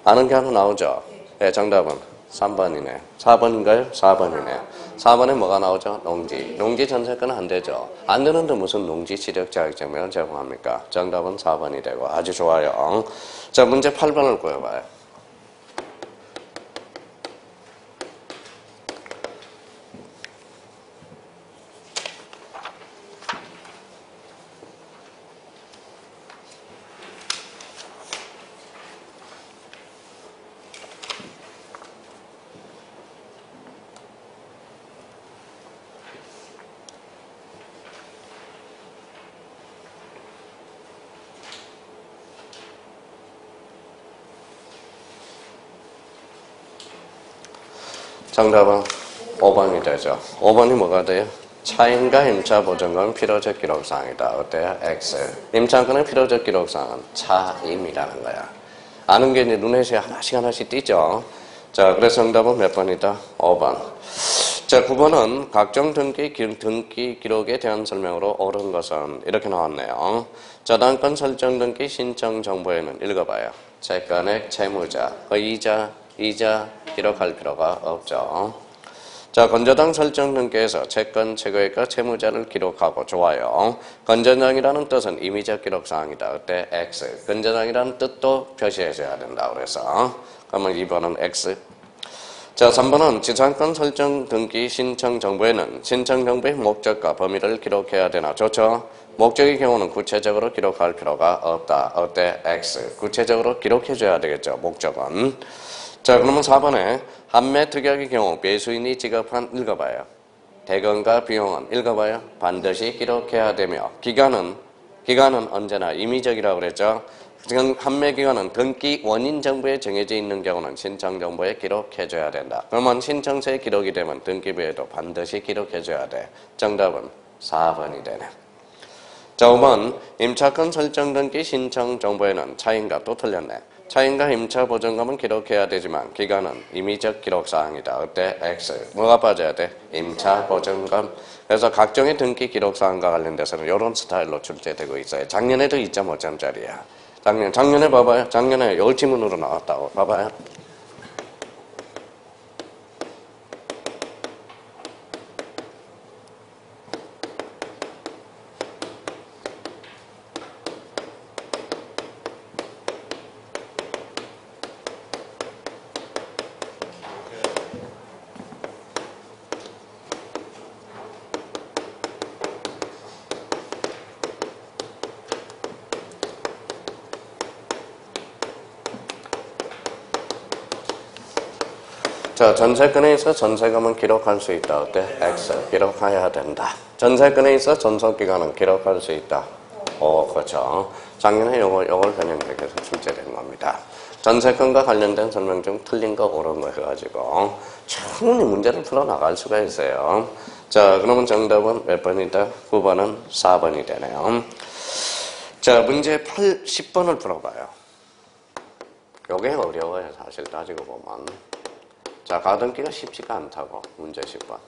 아는 게 하나 나오죠? 네, 정답은 3번이네. 4번인가요? 4번이네. 4번에 뭐가 나오죠? 농지. 농지 전세권은 안 되죠. 안 되는데 무슨 농지 지적 자격증명을 제공합니까? 정답은 4번이 되고 아주 좋아요. 자, 문제 8번을 구해봐요. 정답은 5번이 되죠. 5번이 뭐가 돼요? 차임과 임차 보증금은 필요적 기록사항이다. 어때요? X. 임차권의 필요적 기록사항은 차임이라는 거야. 아는 게 이제 눈에 하나씩 띄죠. 자, 그래서 정답은 몇 번이다? 5번. 자, 9번은 각종 등기 기록에 대한 설명으로 옳은 것은 이렇게 나왔네요. 저당권 설정 등기 신청 정보에는 읽어봐요. 채권액, 채무자, 이자 기록할 필요가 없죠. 자, 건저당 설정 등기에서 채권, 채거액과 채무자를 기록하고 좋아요. 건저당이라는 뜻은 임의적 기록사항이다. 그때 X. 건저당이라는 뜻도 표시해줘야 된다. 그래서 그러면 2번은 X. 자, 3번은 지상권 설정 등기 신청 정보에는 신청 정보의 목적과 범위를 기록해야 되나? 좋죠. 목적의 경우는 구체적으로 기록할 필요가 없다. 어때? X. 구체적으로 기록해줘야 되겠죠. 목적은. 자, 그러면 4번에 판매 특약의 경우 매수인이 지급한 읽어봐요. 대금과 비용은 읽어봐요. 반드시 기록해야 되며 기간은 언제나 임의적이라고 그랬죠. 판매 기간은 등기 원인 정보에 정해져 있는 경우는 신청 정보에 기록해줘야 된다. 그러면 신청서에 기록이 되면 등기부에도 반드시 기록해줘야 돼. 정답은 4번이 되네. 자, 5번 임차권 설정 등기 신청 정보에는 차임과 또 틀렸네. 차임과 임차 보증금은 기록해야 되지만 기간은 임의적 기록사항이다. 어때? X. 뭐가 빠져야 돼? 임차 보증금. 그래서 각종의 등기 기록사항과 관련돼서는 이런 스타일로 출제되고 있어요. 작년에도 2.5점짜리야. 작년에 봐봐요. 작년에 열지문으로 나왔다고. 봐봐요. 자, 전세권에 있어 전세금은 기록할 수 있다. 어때? X. 기록해야 된다. 전세권에 있어 전속기간은 기록할 수 있다. 그렇죠. 작년에 요걸 변형해서 출제된 겁니다. 전세권과 관련된 설명 중 틀린 거 옳은 거 해가지고 충분히 문제를 풀어나갈 수가 있어요. 자, 그러면 정답은 몇 번이다? 9번은 4번이 되네요. 자, 문제 10번을 풀어봐요. 요게 어려워요. 사실 따지고 보면. 자, 가등기가 쉽지가 않다고. 문제 10번.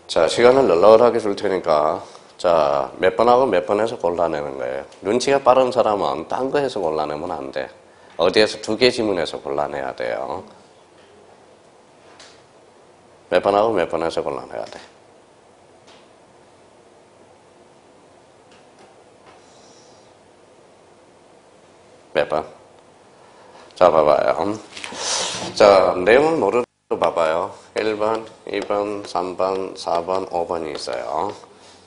자, 시간을 널널하게 줄 테니까, 자, 몇 번 하고 몇 번 해서 골라내는 거예요. 눈치가 빠른 사람은 딴 거 해서 골라내면 안 돼. 어디에서 2개 지문에서 골라내야 돼요. 몇 번 하고 몇 번 해서 골라내야 돼. 몇 번? 자, 봐봐요. 자, 내용은 모르도 봐봐요. 1번, 2번, 3번, 4번, 5번이 있어요.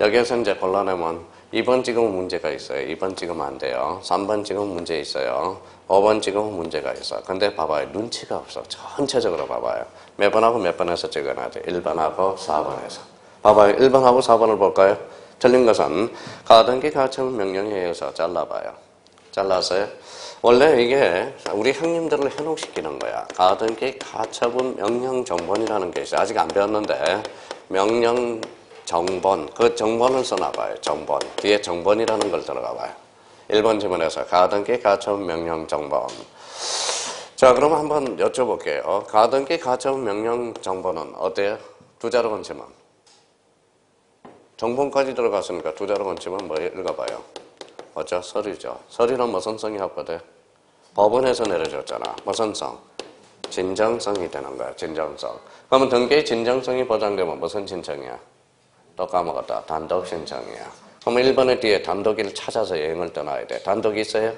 여기에서 이제 골라내면 2번 찍으면 문제가 있어요. 2번 찍으면 안 돼요. 3번 찍으면 문제 있어요. 5번 찍으면 문제가 있어. 근데 봐봐요. 눈치가 없어. 전체적으로 봐봐요. 몇 번하고 몇 번에서 찍어놔야 돼. 1번하고 4번에서. 봐봐요. 1번하고 4번을 볼까요? 틀린 것은 가등기 가처분 명령에 의해서 잘라봐요. 잘랐어요? 원래 이게 우리 형님들을 현혹시키는 거야. 가등기 가처분 명령 정본이라는 게 있어요. 아직 안 배웠는데 명령 정본, 그 정본을 써놔봐요. 정본. 뒤에 정본이라는 걸 들어가봐요. 1번 지문에서 가등기 가처분 명령 정본. 자, 그럼 한번 여쭤볼게요. 가등기 가처분 명령 정본은 어때요? 두 자로 건치면. 정본까지 들어갔으니까 두 자로 건치면 뭐 읽어봐요. 어쩌? 서류죠. 서류는 무슨 성이 확보돼? 법원에서 내려줬잖아. 무슨 성? 진정성이 되는 거야. 진정성. 그러면 등기의 진정성이 보장되면 무슨 신청이야? 또 까먹었다. 단독 신청이야. 그러면 1번의 뒤에 단독을 찾아서 여행을 떠나야 돼. 단독이 있어요?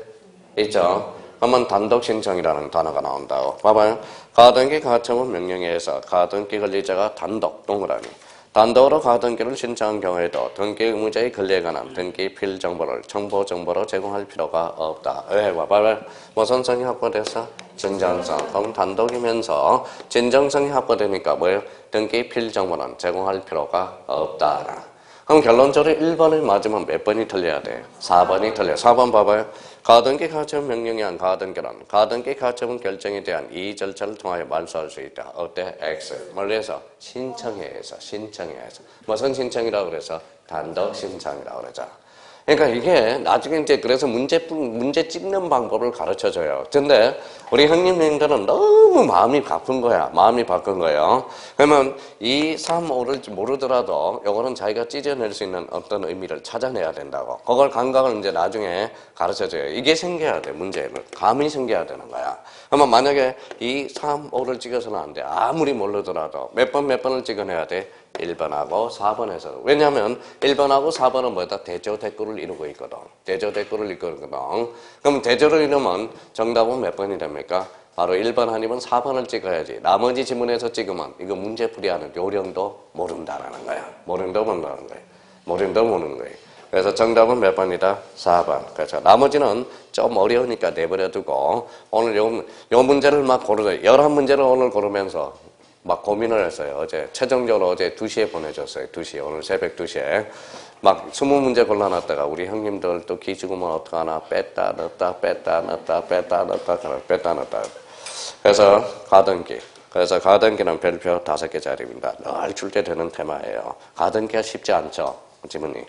있죠? 그러면 단독 신청이라는 단어가 나온다고. 봐봐요. 가등기 가처분 명령에 의해서 가등기 권리자가 단독, 동그라미. 단독으로 가등기를 신청한 경우에도 등기 의무자의 권리에 관한 등기 필정보를 첨부 정보로 제공할 필요가 없다. 왜? 봐봐요. 무슨 성이 확보돼서? 진정성. 그럼 단독이면서 진정성이 확보되니까 뭐예요? 등기 필정보는 제공할 필요가 없다. 그럼 결론적으로 1번을 맞으면 몇 번이 틀려야 돼요? 4번이 틀려요. 4번 봐봐요. 가등기 가처분 명령에 의한 가등기란 가등기 가처분 결정에 대한 이의 절차를 통하여 말소할 수 있다. 어때? X. 뭘로 해서? 신청에 의해서. 신청에 의해서. 무슨 신청이라고 그래서? 단독 신청이라고 그러죠. 그러니까 이게 나중에 이제 그래서 문제 찍는 방법을 가르쳐 줘요. 근데 우리 형님들은 너무 마음이 바쁜 거야. 마음이 바쁜 거예요. 그러면 2, 3, 5를 모르더라도 요거는 자기가 찢어낼 수 있는 어떤 의미를 찾아내야 된다고. 그걸 감각을 이제 나중에 가르쳐 줘요. 이게 생겨야 돼. 문제는. 감이 생겨야 되는 거야. 그러면 만약에 2, 3, 5를 찍어서는 안 돼. 아무리 모르더라도 몇 번을 찍어내야 돼? 1번하고 4번에서. 왜냐하면 1번하고 4번은 뭐다? 대조 대꾸를 이루고 있거든. 대조 대꾸를 이루고 있거든. 그럼 대조를 이루면 정답은 몇 번이 됩니까? 바로 1번 아니면 4번을 찍어야지. 나머지 지문에서 찍으면 이거 문제풀이하는 요령도 모른다라는 거야. 모른다는 거야. 모르는 거야. 그래서 정답은 몇 번이다? 4번. 그렇죠. 나머지는 좀 어려우니까 내버려두고 오늘 요 문제를 막 고르죠. 11문제를 오늘 고르면서 막 고민을 했어요. 어제 최종적으로 어제 2시에 보내줬어요. 2시 오늘 새벽 2시에 막 20문제 골라놨다가 우리 형님들 또 기죽으면 어떡하나 뺐다 넣었다 뺐다 넣었다 뺐다 넣었다 뺐다 넣었다. 그래서 가등기는 별표 5개짜리입니다. 늘 출제되는 테마예요. 가등기가 쉽지 않죠. 지문이.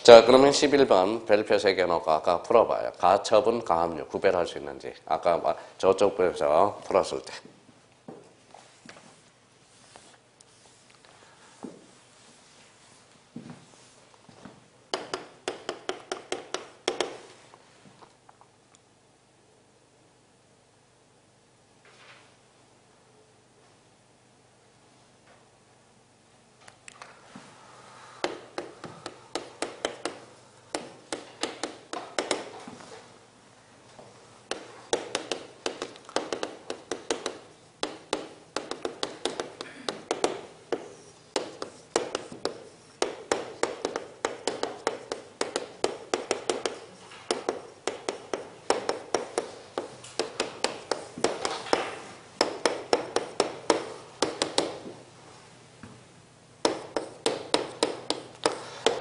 자, 그러면 11번 별표 3개 놓고 아까 풀어봐요. 가처분, 가압류 구별할 수 있는지. 아까 저쪽 에서 풀었을 때.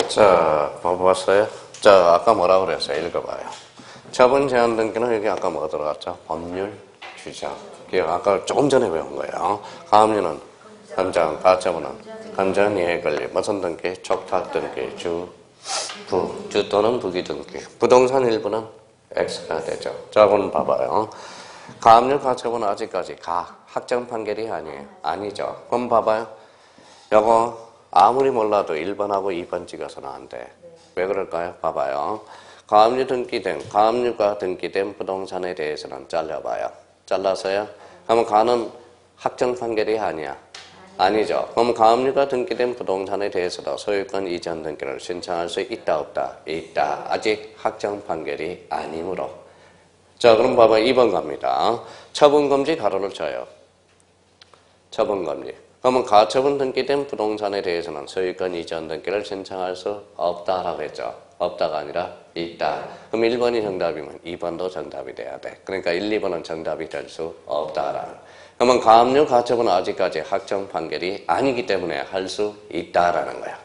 자, 봐봤어요? 자, 아까 뭐라고 그랬어요? 읽어봐요. 처분 제한 등기는 여기 아까 뭐가 들어갔죠? 법률 주장. 아까 조금 전에 배운 거예요. 가압류는 감정, 가처분은 감정 이해 권리, 무슨 등기? 촉탁 등기, 주 또는 부기 등기. 부동산 일부는 X가 되죠. 자, 그럼 봐봐요. 가압류 가처분은 아직까지 확정 판결이 아니에요. 아니죠. 그럼 봐봐요. 요거 아무리 몰라도 1번하고 2번 찍어서는 안 돼. 왜 그럴까요? 봐봐요. 가압류가 등기된 부동산에 대해서는 잘라봐요. 잘라서요. 그러면 가는 확정 판결이 아니야. 아니죠. 그럼 가압류가 등기된 부동산에 대해서도 소유권 이전 등기를 신청할 수 있다 없다? 있다. 아직 확정 판결이 아니므로. 자, 그럼 봐봐. 2번 갑니다. 처분금지 가로를 쳐요. 처분금지. 그러면 가처분 등기된 부동산에 대해서는 소유권 이전 등기를 신청할 수 없다라고 했죠. 없다가 아니라 있다. 그럼 1번이 정답이면 2번도 정답이 돼야 돼. 그러니까 1, 2번은 정답이 될 수 없다라는. 그러면 가압류 가처분은 아직까지 확정 판결이 아니기 때문에 할 수 있다라는 거야.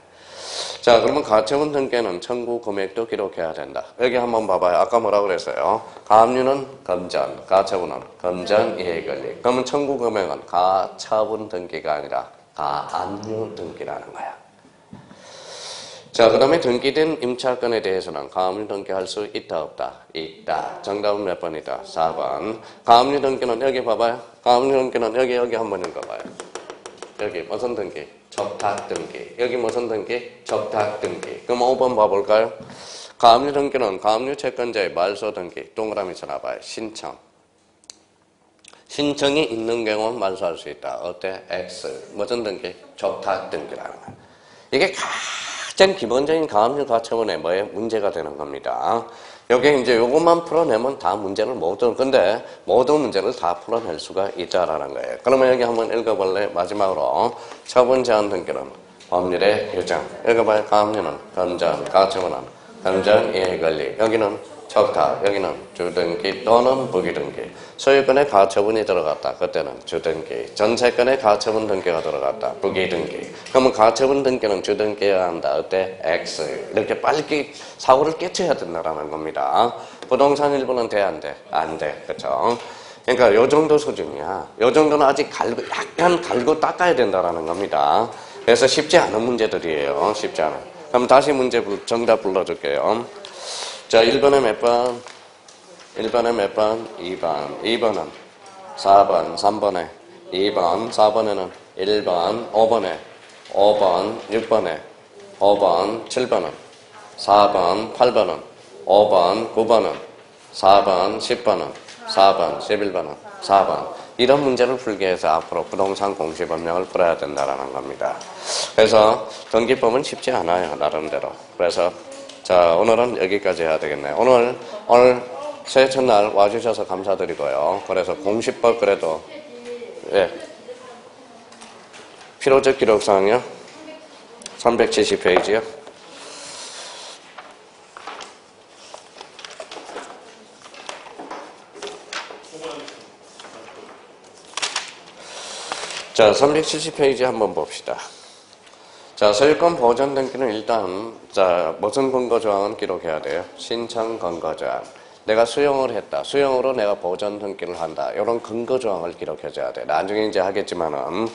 자, 그러면 가처분 등기는 청구 금액도 기록해야 된다. 여기 한번 봐봐요. 아까 뭐라고 그랬어요? 가압류는 금전, 가처분은 금전 이해권리. 그러면 청구 금액은 가처분 등기가 아니라 가압류 등기라는 거야. 자, 그 다음에 등기된 임차권에 대해서는 가압류 등기할 수 있다 없다? 있다. 정답은 몇 번이다? 4번. 가압류 등기는 여기 봐봐요. 가압류 등기는 여기 한번 읽어봐요. 여기 무슨 등기? 적탁 등기. 여기 무슨 등기? 적탁 등기. 그럼 5번 봐볼까요? 가압류 등기는 가압류 채권자의 말소 등기. 동그라미 쳐놔봐요. 신청. 신청이 있는 경우는 말소할 수 있다. 어때? X. 무슨 등기? 적탁 등기라는 거야. 이게 가장 기본적인 가압류 가처분에 뭐에 문제가 되는 겁니다. 여기 이제 요것만 풀어내면 다 문제를 근데 모든 문제를 다 풀어낼 수가 있다라는 거예요. 그러면 여기 한번 읽어볼래? 마지막으로 처분 제한 등기는 법률의 규정. 읽어봐요. 가압류는 금전, 가처분은 금전 이해 권리. 여기는 적탁, 여기는 주등기 또는 부기등기. 소유권에 가처분이 들어갔다. 그때는 주등기. 전세권에 가처분 등기가 들어갔다. 부기등기. 그러면 가처분 등기는 주등기여야 한다. 어때? X. 이렇게 빨리 사고를 깨쳐야 된다는 겁니다. 부동산 일부는 돼, 안 돼? 안 돼. 그렇죠? 그러니까 요 정도 수준이야. 요 정도는 아직 약간 갈고 닦아야 된다는 겁니다. 그래서 쉽지 않은 문제들이에요. 쉽지 않아. 그럼 다시 문제 정답 불러줄게요. 자, 1번에 몇 번? 1번에 몇 번? 2번. 2번은 4번. 3번에 2번. 4번에는 1번. 5번에 5번. 6번에 5번. 7번은 4번. 8번은 5번. 9번은 4번. 10번은 4번. 11번은 4번. 이런 문제를 풀기 위해서 앞으로 부동산 공시법령을 풀어야 된다는 겁니다. 그래서 등기법은 쉽지 않아요. 나름대로. 그래서 자, 오늘은 여기까지 해야 되겠네요. 오늘 새해 첫날 와주셔서 감사드리고요. 그래서 공시법 그래도, 예. 필요적 기록사항이요? 370페이지요? 자, 370페이지 한번 봅시다. 자, 소유권 보전 등기는 일단, 자, 무슨 근거 조항은 기록해야 돼요? 신청 근거 조항. 내가 수용을 했다. 수용으로 내가 보전 등기를 한다. 이런 근거 조항을 기록해줘야 돼. 나중에 이제 하겠지만은.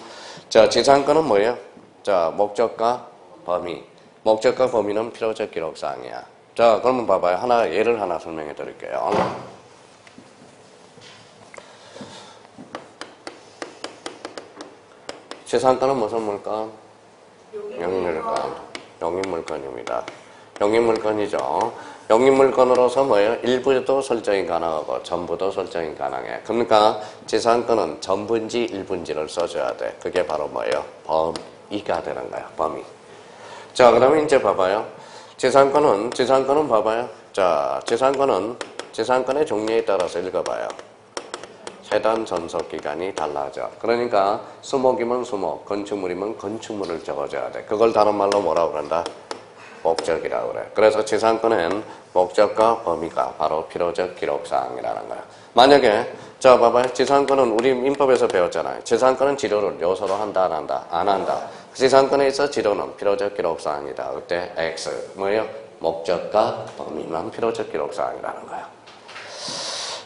자, 지상권은 뭐예요? 자, 목적과 범위. 목적과 범위는 필요적 기록사항이야. 자, 그러면 봐봐요. 예를 하나 설명해 드릴게요. 지상권은 무슨 물건? 영입물건. 영입물건입니다. 영입물건이죠. 영입물건으로서 뭐예요? 일부도 설정이 가능하고 전부도 설정이 가능해. 그러니까 지상권은 전부인지 일부인지를 써줘야 돼. 그게 바로 뭐예요? 범위가 되는 거야. 범위. 자, 그러면 이제 봐봐요. 지상권은 봐봐요. 자, 지상권의 종류에 따라서 읽어봐요. 세단 전속 기간이 달라져. 그러니까 수목이면 수목, 건축물이면 건축물을 적어줘야 돼. 그걸 다른 말로 뭐라고 그런다? 목적이라고 그래. 그래서 지상권은 목적과 범위가 바로 필요적 기록사항이라는 거야. 만약에 자 봐봐요. 지상권은 우리 민법에서 배웠잖아요. 지상권은 지료를 요소로 한다 안 한다? 안 한다. 지상권에 있어 지료는 필요적 기록사항이다. 그때 X 뭐예요? 목적과 범위만 필요적 기록사항이라는 거야.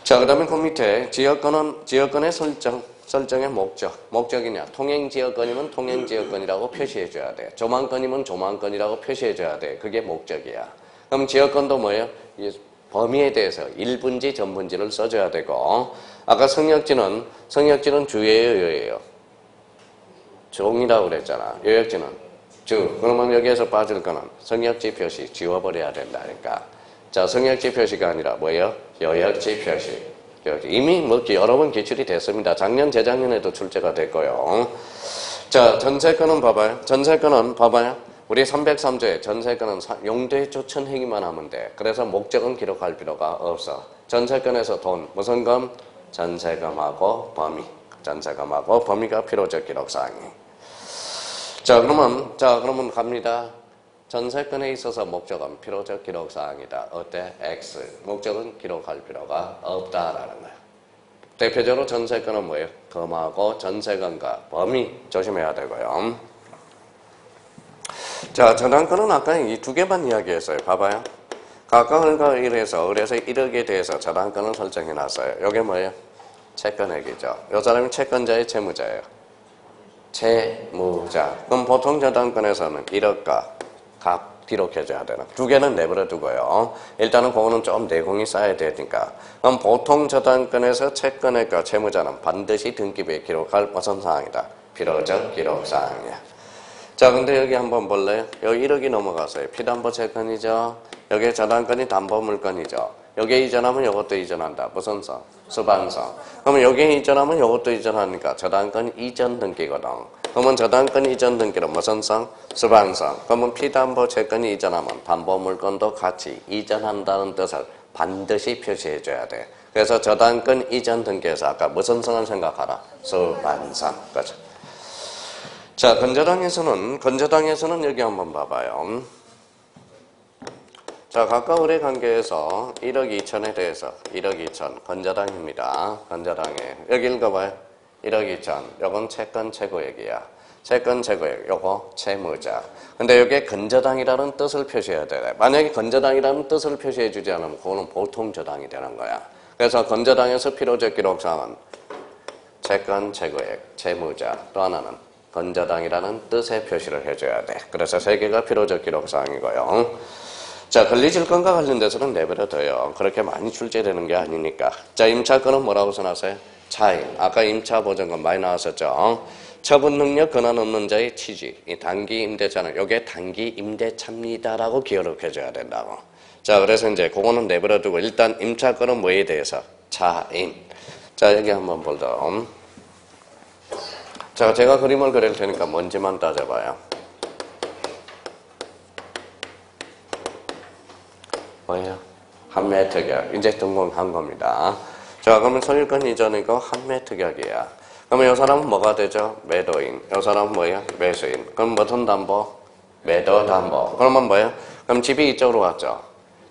자, 그 다음에 그 밑에 지역권의 설정의 목적이냐. 통행지역권이면 통행지역권이라고 표시해줘야 돼. 조망권이면 조망권이라고 표시해줘야 돼. 그게 목적이야. 그럼 지역권도 뭐예요? 범위에 대해서 일분지, 전분지를 써줘야 되고, 아까 성역지는 주예요, 요예요? 종이라고 그랬잖아. 요역지는 주. 그러면 여기에서 빠질 거는 성역지 표시 지워버려야 된다니까. 자, 성역지 표시가 아니라 뭐예요? 여역지 표시. 이미 뭐 여러 번 기출이 됐습니다. 작년, 재작년에도 출제가 됐고요. 자, 전세권은 봐봐요. 전세권은 봐봐요. 우리 303조에 전세권은 용도의 조천행위만 하면 돼. 그래서 목적은 기록할 필요가 없어. 전세권에서 돈, 무슨 금? 전세금하고 범위. 전세금하고 범위가 필요적 기록사항이. 자, 그러면 갑니다. 전세권에 있어서 목적은 필요적 기록사항이다. 어때? X. 목적은 기록할 필요가 없다라는 거야. 대표적으로 전세권은 뭐예요? 금하고 전세금과 범위 조심해야 되고요. 자, 저당권은 아까 이 두 개만 이야기했어요. 봐봐요. 각각을가 1에서 을에서 1억에 대해서 저당권을 설정해 놨어요. 이게 뭐예요? 채권액이죠. 이 사람이 채권자의 채무자예요. 채무자. 그럼 보통 저당권에서는 1억과 각 기록해줘야 되나. 두 개는 내버려 두고요. 일단은 그거는 좀 내공이 쌓여야 되니까. 그럼 보통 저당권에서 채권액과 채무자는 반드시 등기부에 기록할 무슨 사항이다. 필요적 기록사항이야. 자, 근데 여기 한번 볼래요? 여기 1억이 넘어갔어요. 피담보 채권이죠. 여기 저당권이 담보물건이죠. 여기에 이전하면 이것도 이전한다. 무슨 성? 수반성. 그러면 여기에 이전하면 이것도 이전하니까 저당권 이전 등기거든. 그러면 저당권 이전 등기는 무슨 성? 수반성. 그러면 피담보 채권이 이전하면 담보물건도 같이 이전한다는 뜻을 반드시 표시해줘야 돼. 그래서 저당권 이전 등기에서 아까 무슨 성을 생각하라? 수반성. 그렇죠? 자, 건저당에서는 여기 한번 봐봐요. 자, 각각 의뢰 관계에서 1억 2천에 대해서 1억 2천 건저당입니다. 건저당에 여기 읽어봐요. 1억 2천 요건 채권 최고액이야. 채권 최고액 요거 채무자. 근데 여기에 건저당이라는 뜻을 표시해야 돼. 만약에 건저당이라는 뜻을 표시해 주지 않으면 그거는 보통 저당이 되는 거야. 그래서 건저당에서 필요적 기록사항은 채권 최고액, 채무자. 또 하나는 건저당이라는 뜻의 표시를 해줘야 돼. 그래서 세 개가 필요적 기록사항이고요. 자, 권리질권과 관련돼서는 내버려둬요. 그렇게 많이 출제되는 게 아니니까. 자, 임차권은 뭐라고 써놨어요? 차임. 아까 임차보증권 많이 나왔었죠. 처분능력 권한 없는 자의 취지. 이 단기 임대차는 요게 단기 임대차입니다라고 기록해줘야 된다고. 자, 그래서 이제 그거는 내버려두고 일단 임차권은 뭐에 대해서? 차임. 자, 여기 한번 보죠. 자, 제가 그림을 그릴 테니까 먼지만 따져봐요. 뭐예요? 한매 특약. 이제 등록한 겁니다. 자, 그러면 소유권 이전이고 한매 특약이야. 그러면 이 사람은 뭐가 되죠? 매도인. 이 사람은 뭐예요? 매수인. 그럼 무슨 담보? 매도 담보. 그러면 뭐예요? 그럼 집이 이쪽으로 왔죠.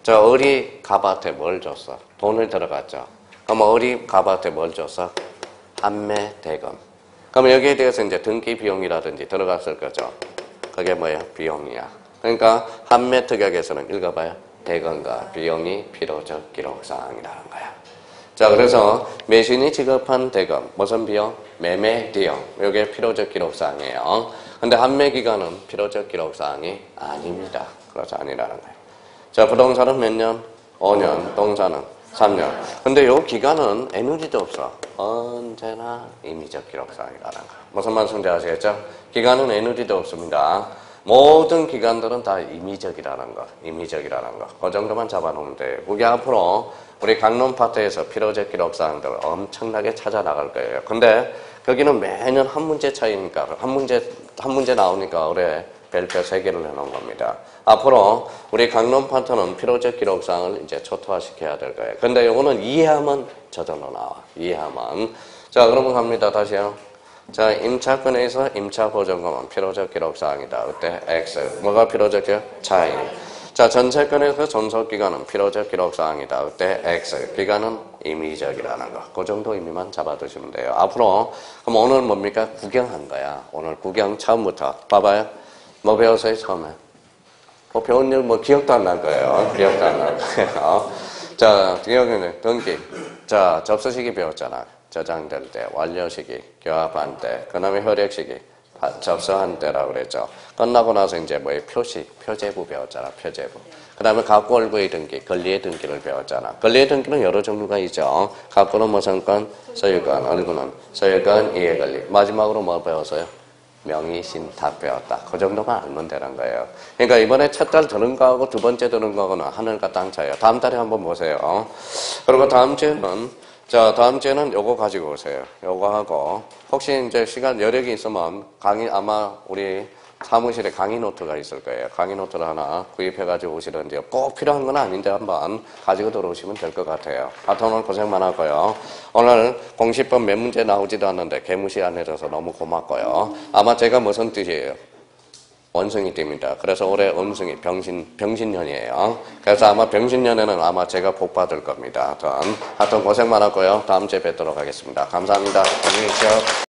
저 을이 갑한테 뭘 줬어? 돈을 들어갔죠. 그럼 을이 갑한테 뭘 줬어? 한매 대금. 그럼 여기에 대해서 이제 등기 비용이라든지 들어갔을 거죠. 그게 뭐예요? 비용이야. 그러니까 한매 특약에서는 읽어봐요. 대금과 비용이 필요적 기록사항이라는 거야. 자, 그래서 매수인이 지급한 대금, 무슨 비용? 매매 비용. 이게 필요적 기록사항이에요. 근데 한매 기간은 필요적 기록사항이 아닙니다. 그렇지 아니라는 거예요. 자, 부동산은 몇 년? 5년. 동산은 3년. 근데 요 기간은 에너지도 없어. 언제나 임의적 기록사항이라는 거. 무슨 말씀인지 아시겠죠? 기간은 에너지도 없습니다. 모든 기간들은 다 임의적이라는 거. 임의적이라는 거. 그 정도만 잡아놓으면 돼요. 그게 앞으로 우리 강론 파트에서 필요적 기록사항들을 엄청나게 찾아 나갈 거예요. 근데 거기는 매년 한 문제 차이니까 한 문제 나오니까 올해 별표 3개를 해놓은 겁니다. 앞으로 우리 강론 파트는 필요적 기록사항을 이제 초토화시켜야 될 거예요. 근데 이거는 이해하면 저절로 나와. 이해하면. 자, 그러면 갑니다. 다시요. 자, 임차권에서 임차보증금은 필요적 기록사항이다. 그때 X. 뭐가 필요적이요? 차임. 자, 전세권에서 전속기간은 필요적 기록사항이다. 그때 X. 기간은 임의적이라는 거. 그 정도 의미만 잡아두시면 돼요. 앞으로, 그럼 오늘 뭡니까? 구경한 거야. 오늘 구경 처음부터. 봐봐요. 뭐 배웠어요, 처음에? 뭐 배운 일 뭐 기억도 안 날 거예요. 기억도 안 날 거예요. 자, 기억에는 등기. 자, 접수시기 배웠잖아. 저장될 때, 완료시기, 교합한 때, 그 다음에 효력시기, 접수한 때라고 그랬죠. 끝나고 나서 이제 뭐예요? 표시, 표제부 배웠잖아, 표제부. 그 다음에 각골부의 등기, 권리의 등기를 배웠잖아. 권리의 등기는 여러 종류가 있죠. 각골은 무슨 건? 소유권, 얼구는 소유권, 이해권리. 마지막으로 뭐 배웠어요? 명의신탁 배웠다. 그 정도만 알면 되는 거예요. 그러니까 이번에 첫 달 들은 거하고 두 번째 들은 거하고는 하늘과 땅 차이예요. 다음 달에 한번 보세요. 그리고 다음 주에는 다음 주에는 요거 가지고 오세요. 요거 하고 혹시 이제 시간 여력이 있으면 강의 아마 우리 사무실에 강의 노트가 있을 거예요. 강의 노트를 하나 구입해가지고 오시는데요. 꼭 필요한 건 아닌데 한번 가지고 들어오시면 될 것 같아요. 하여튼 오늘 고생 많았고요. 오늘 공시법 몇 문제 나오지도 않는데 개무시 안 해줘서 너무 고맙고요. 아마 제가 무슨 뜻이에요? 원숭이 띠입니다. 그래서 올해 음승이 병신년이에요. 그래서 아마 병신년에는 아마 제가 복 받을 겁니다. 하여튼 고생 많았고요. 다음 주에 뵙도록 하겠습니다. 감사합니다. 안녕히 계십시오.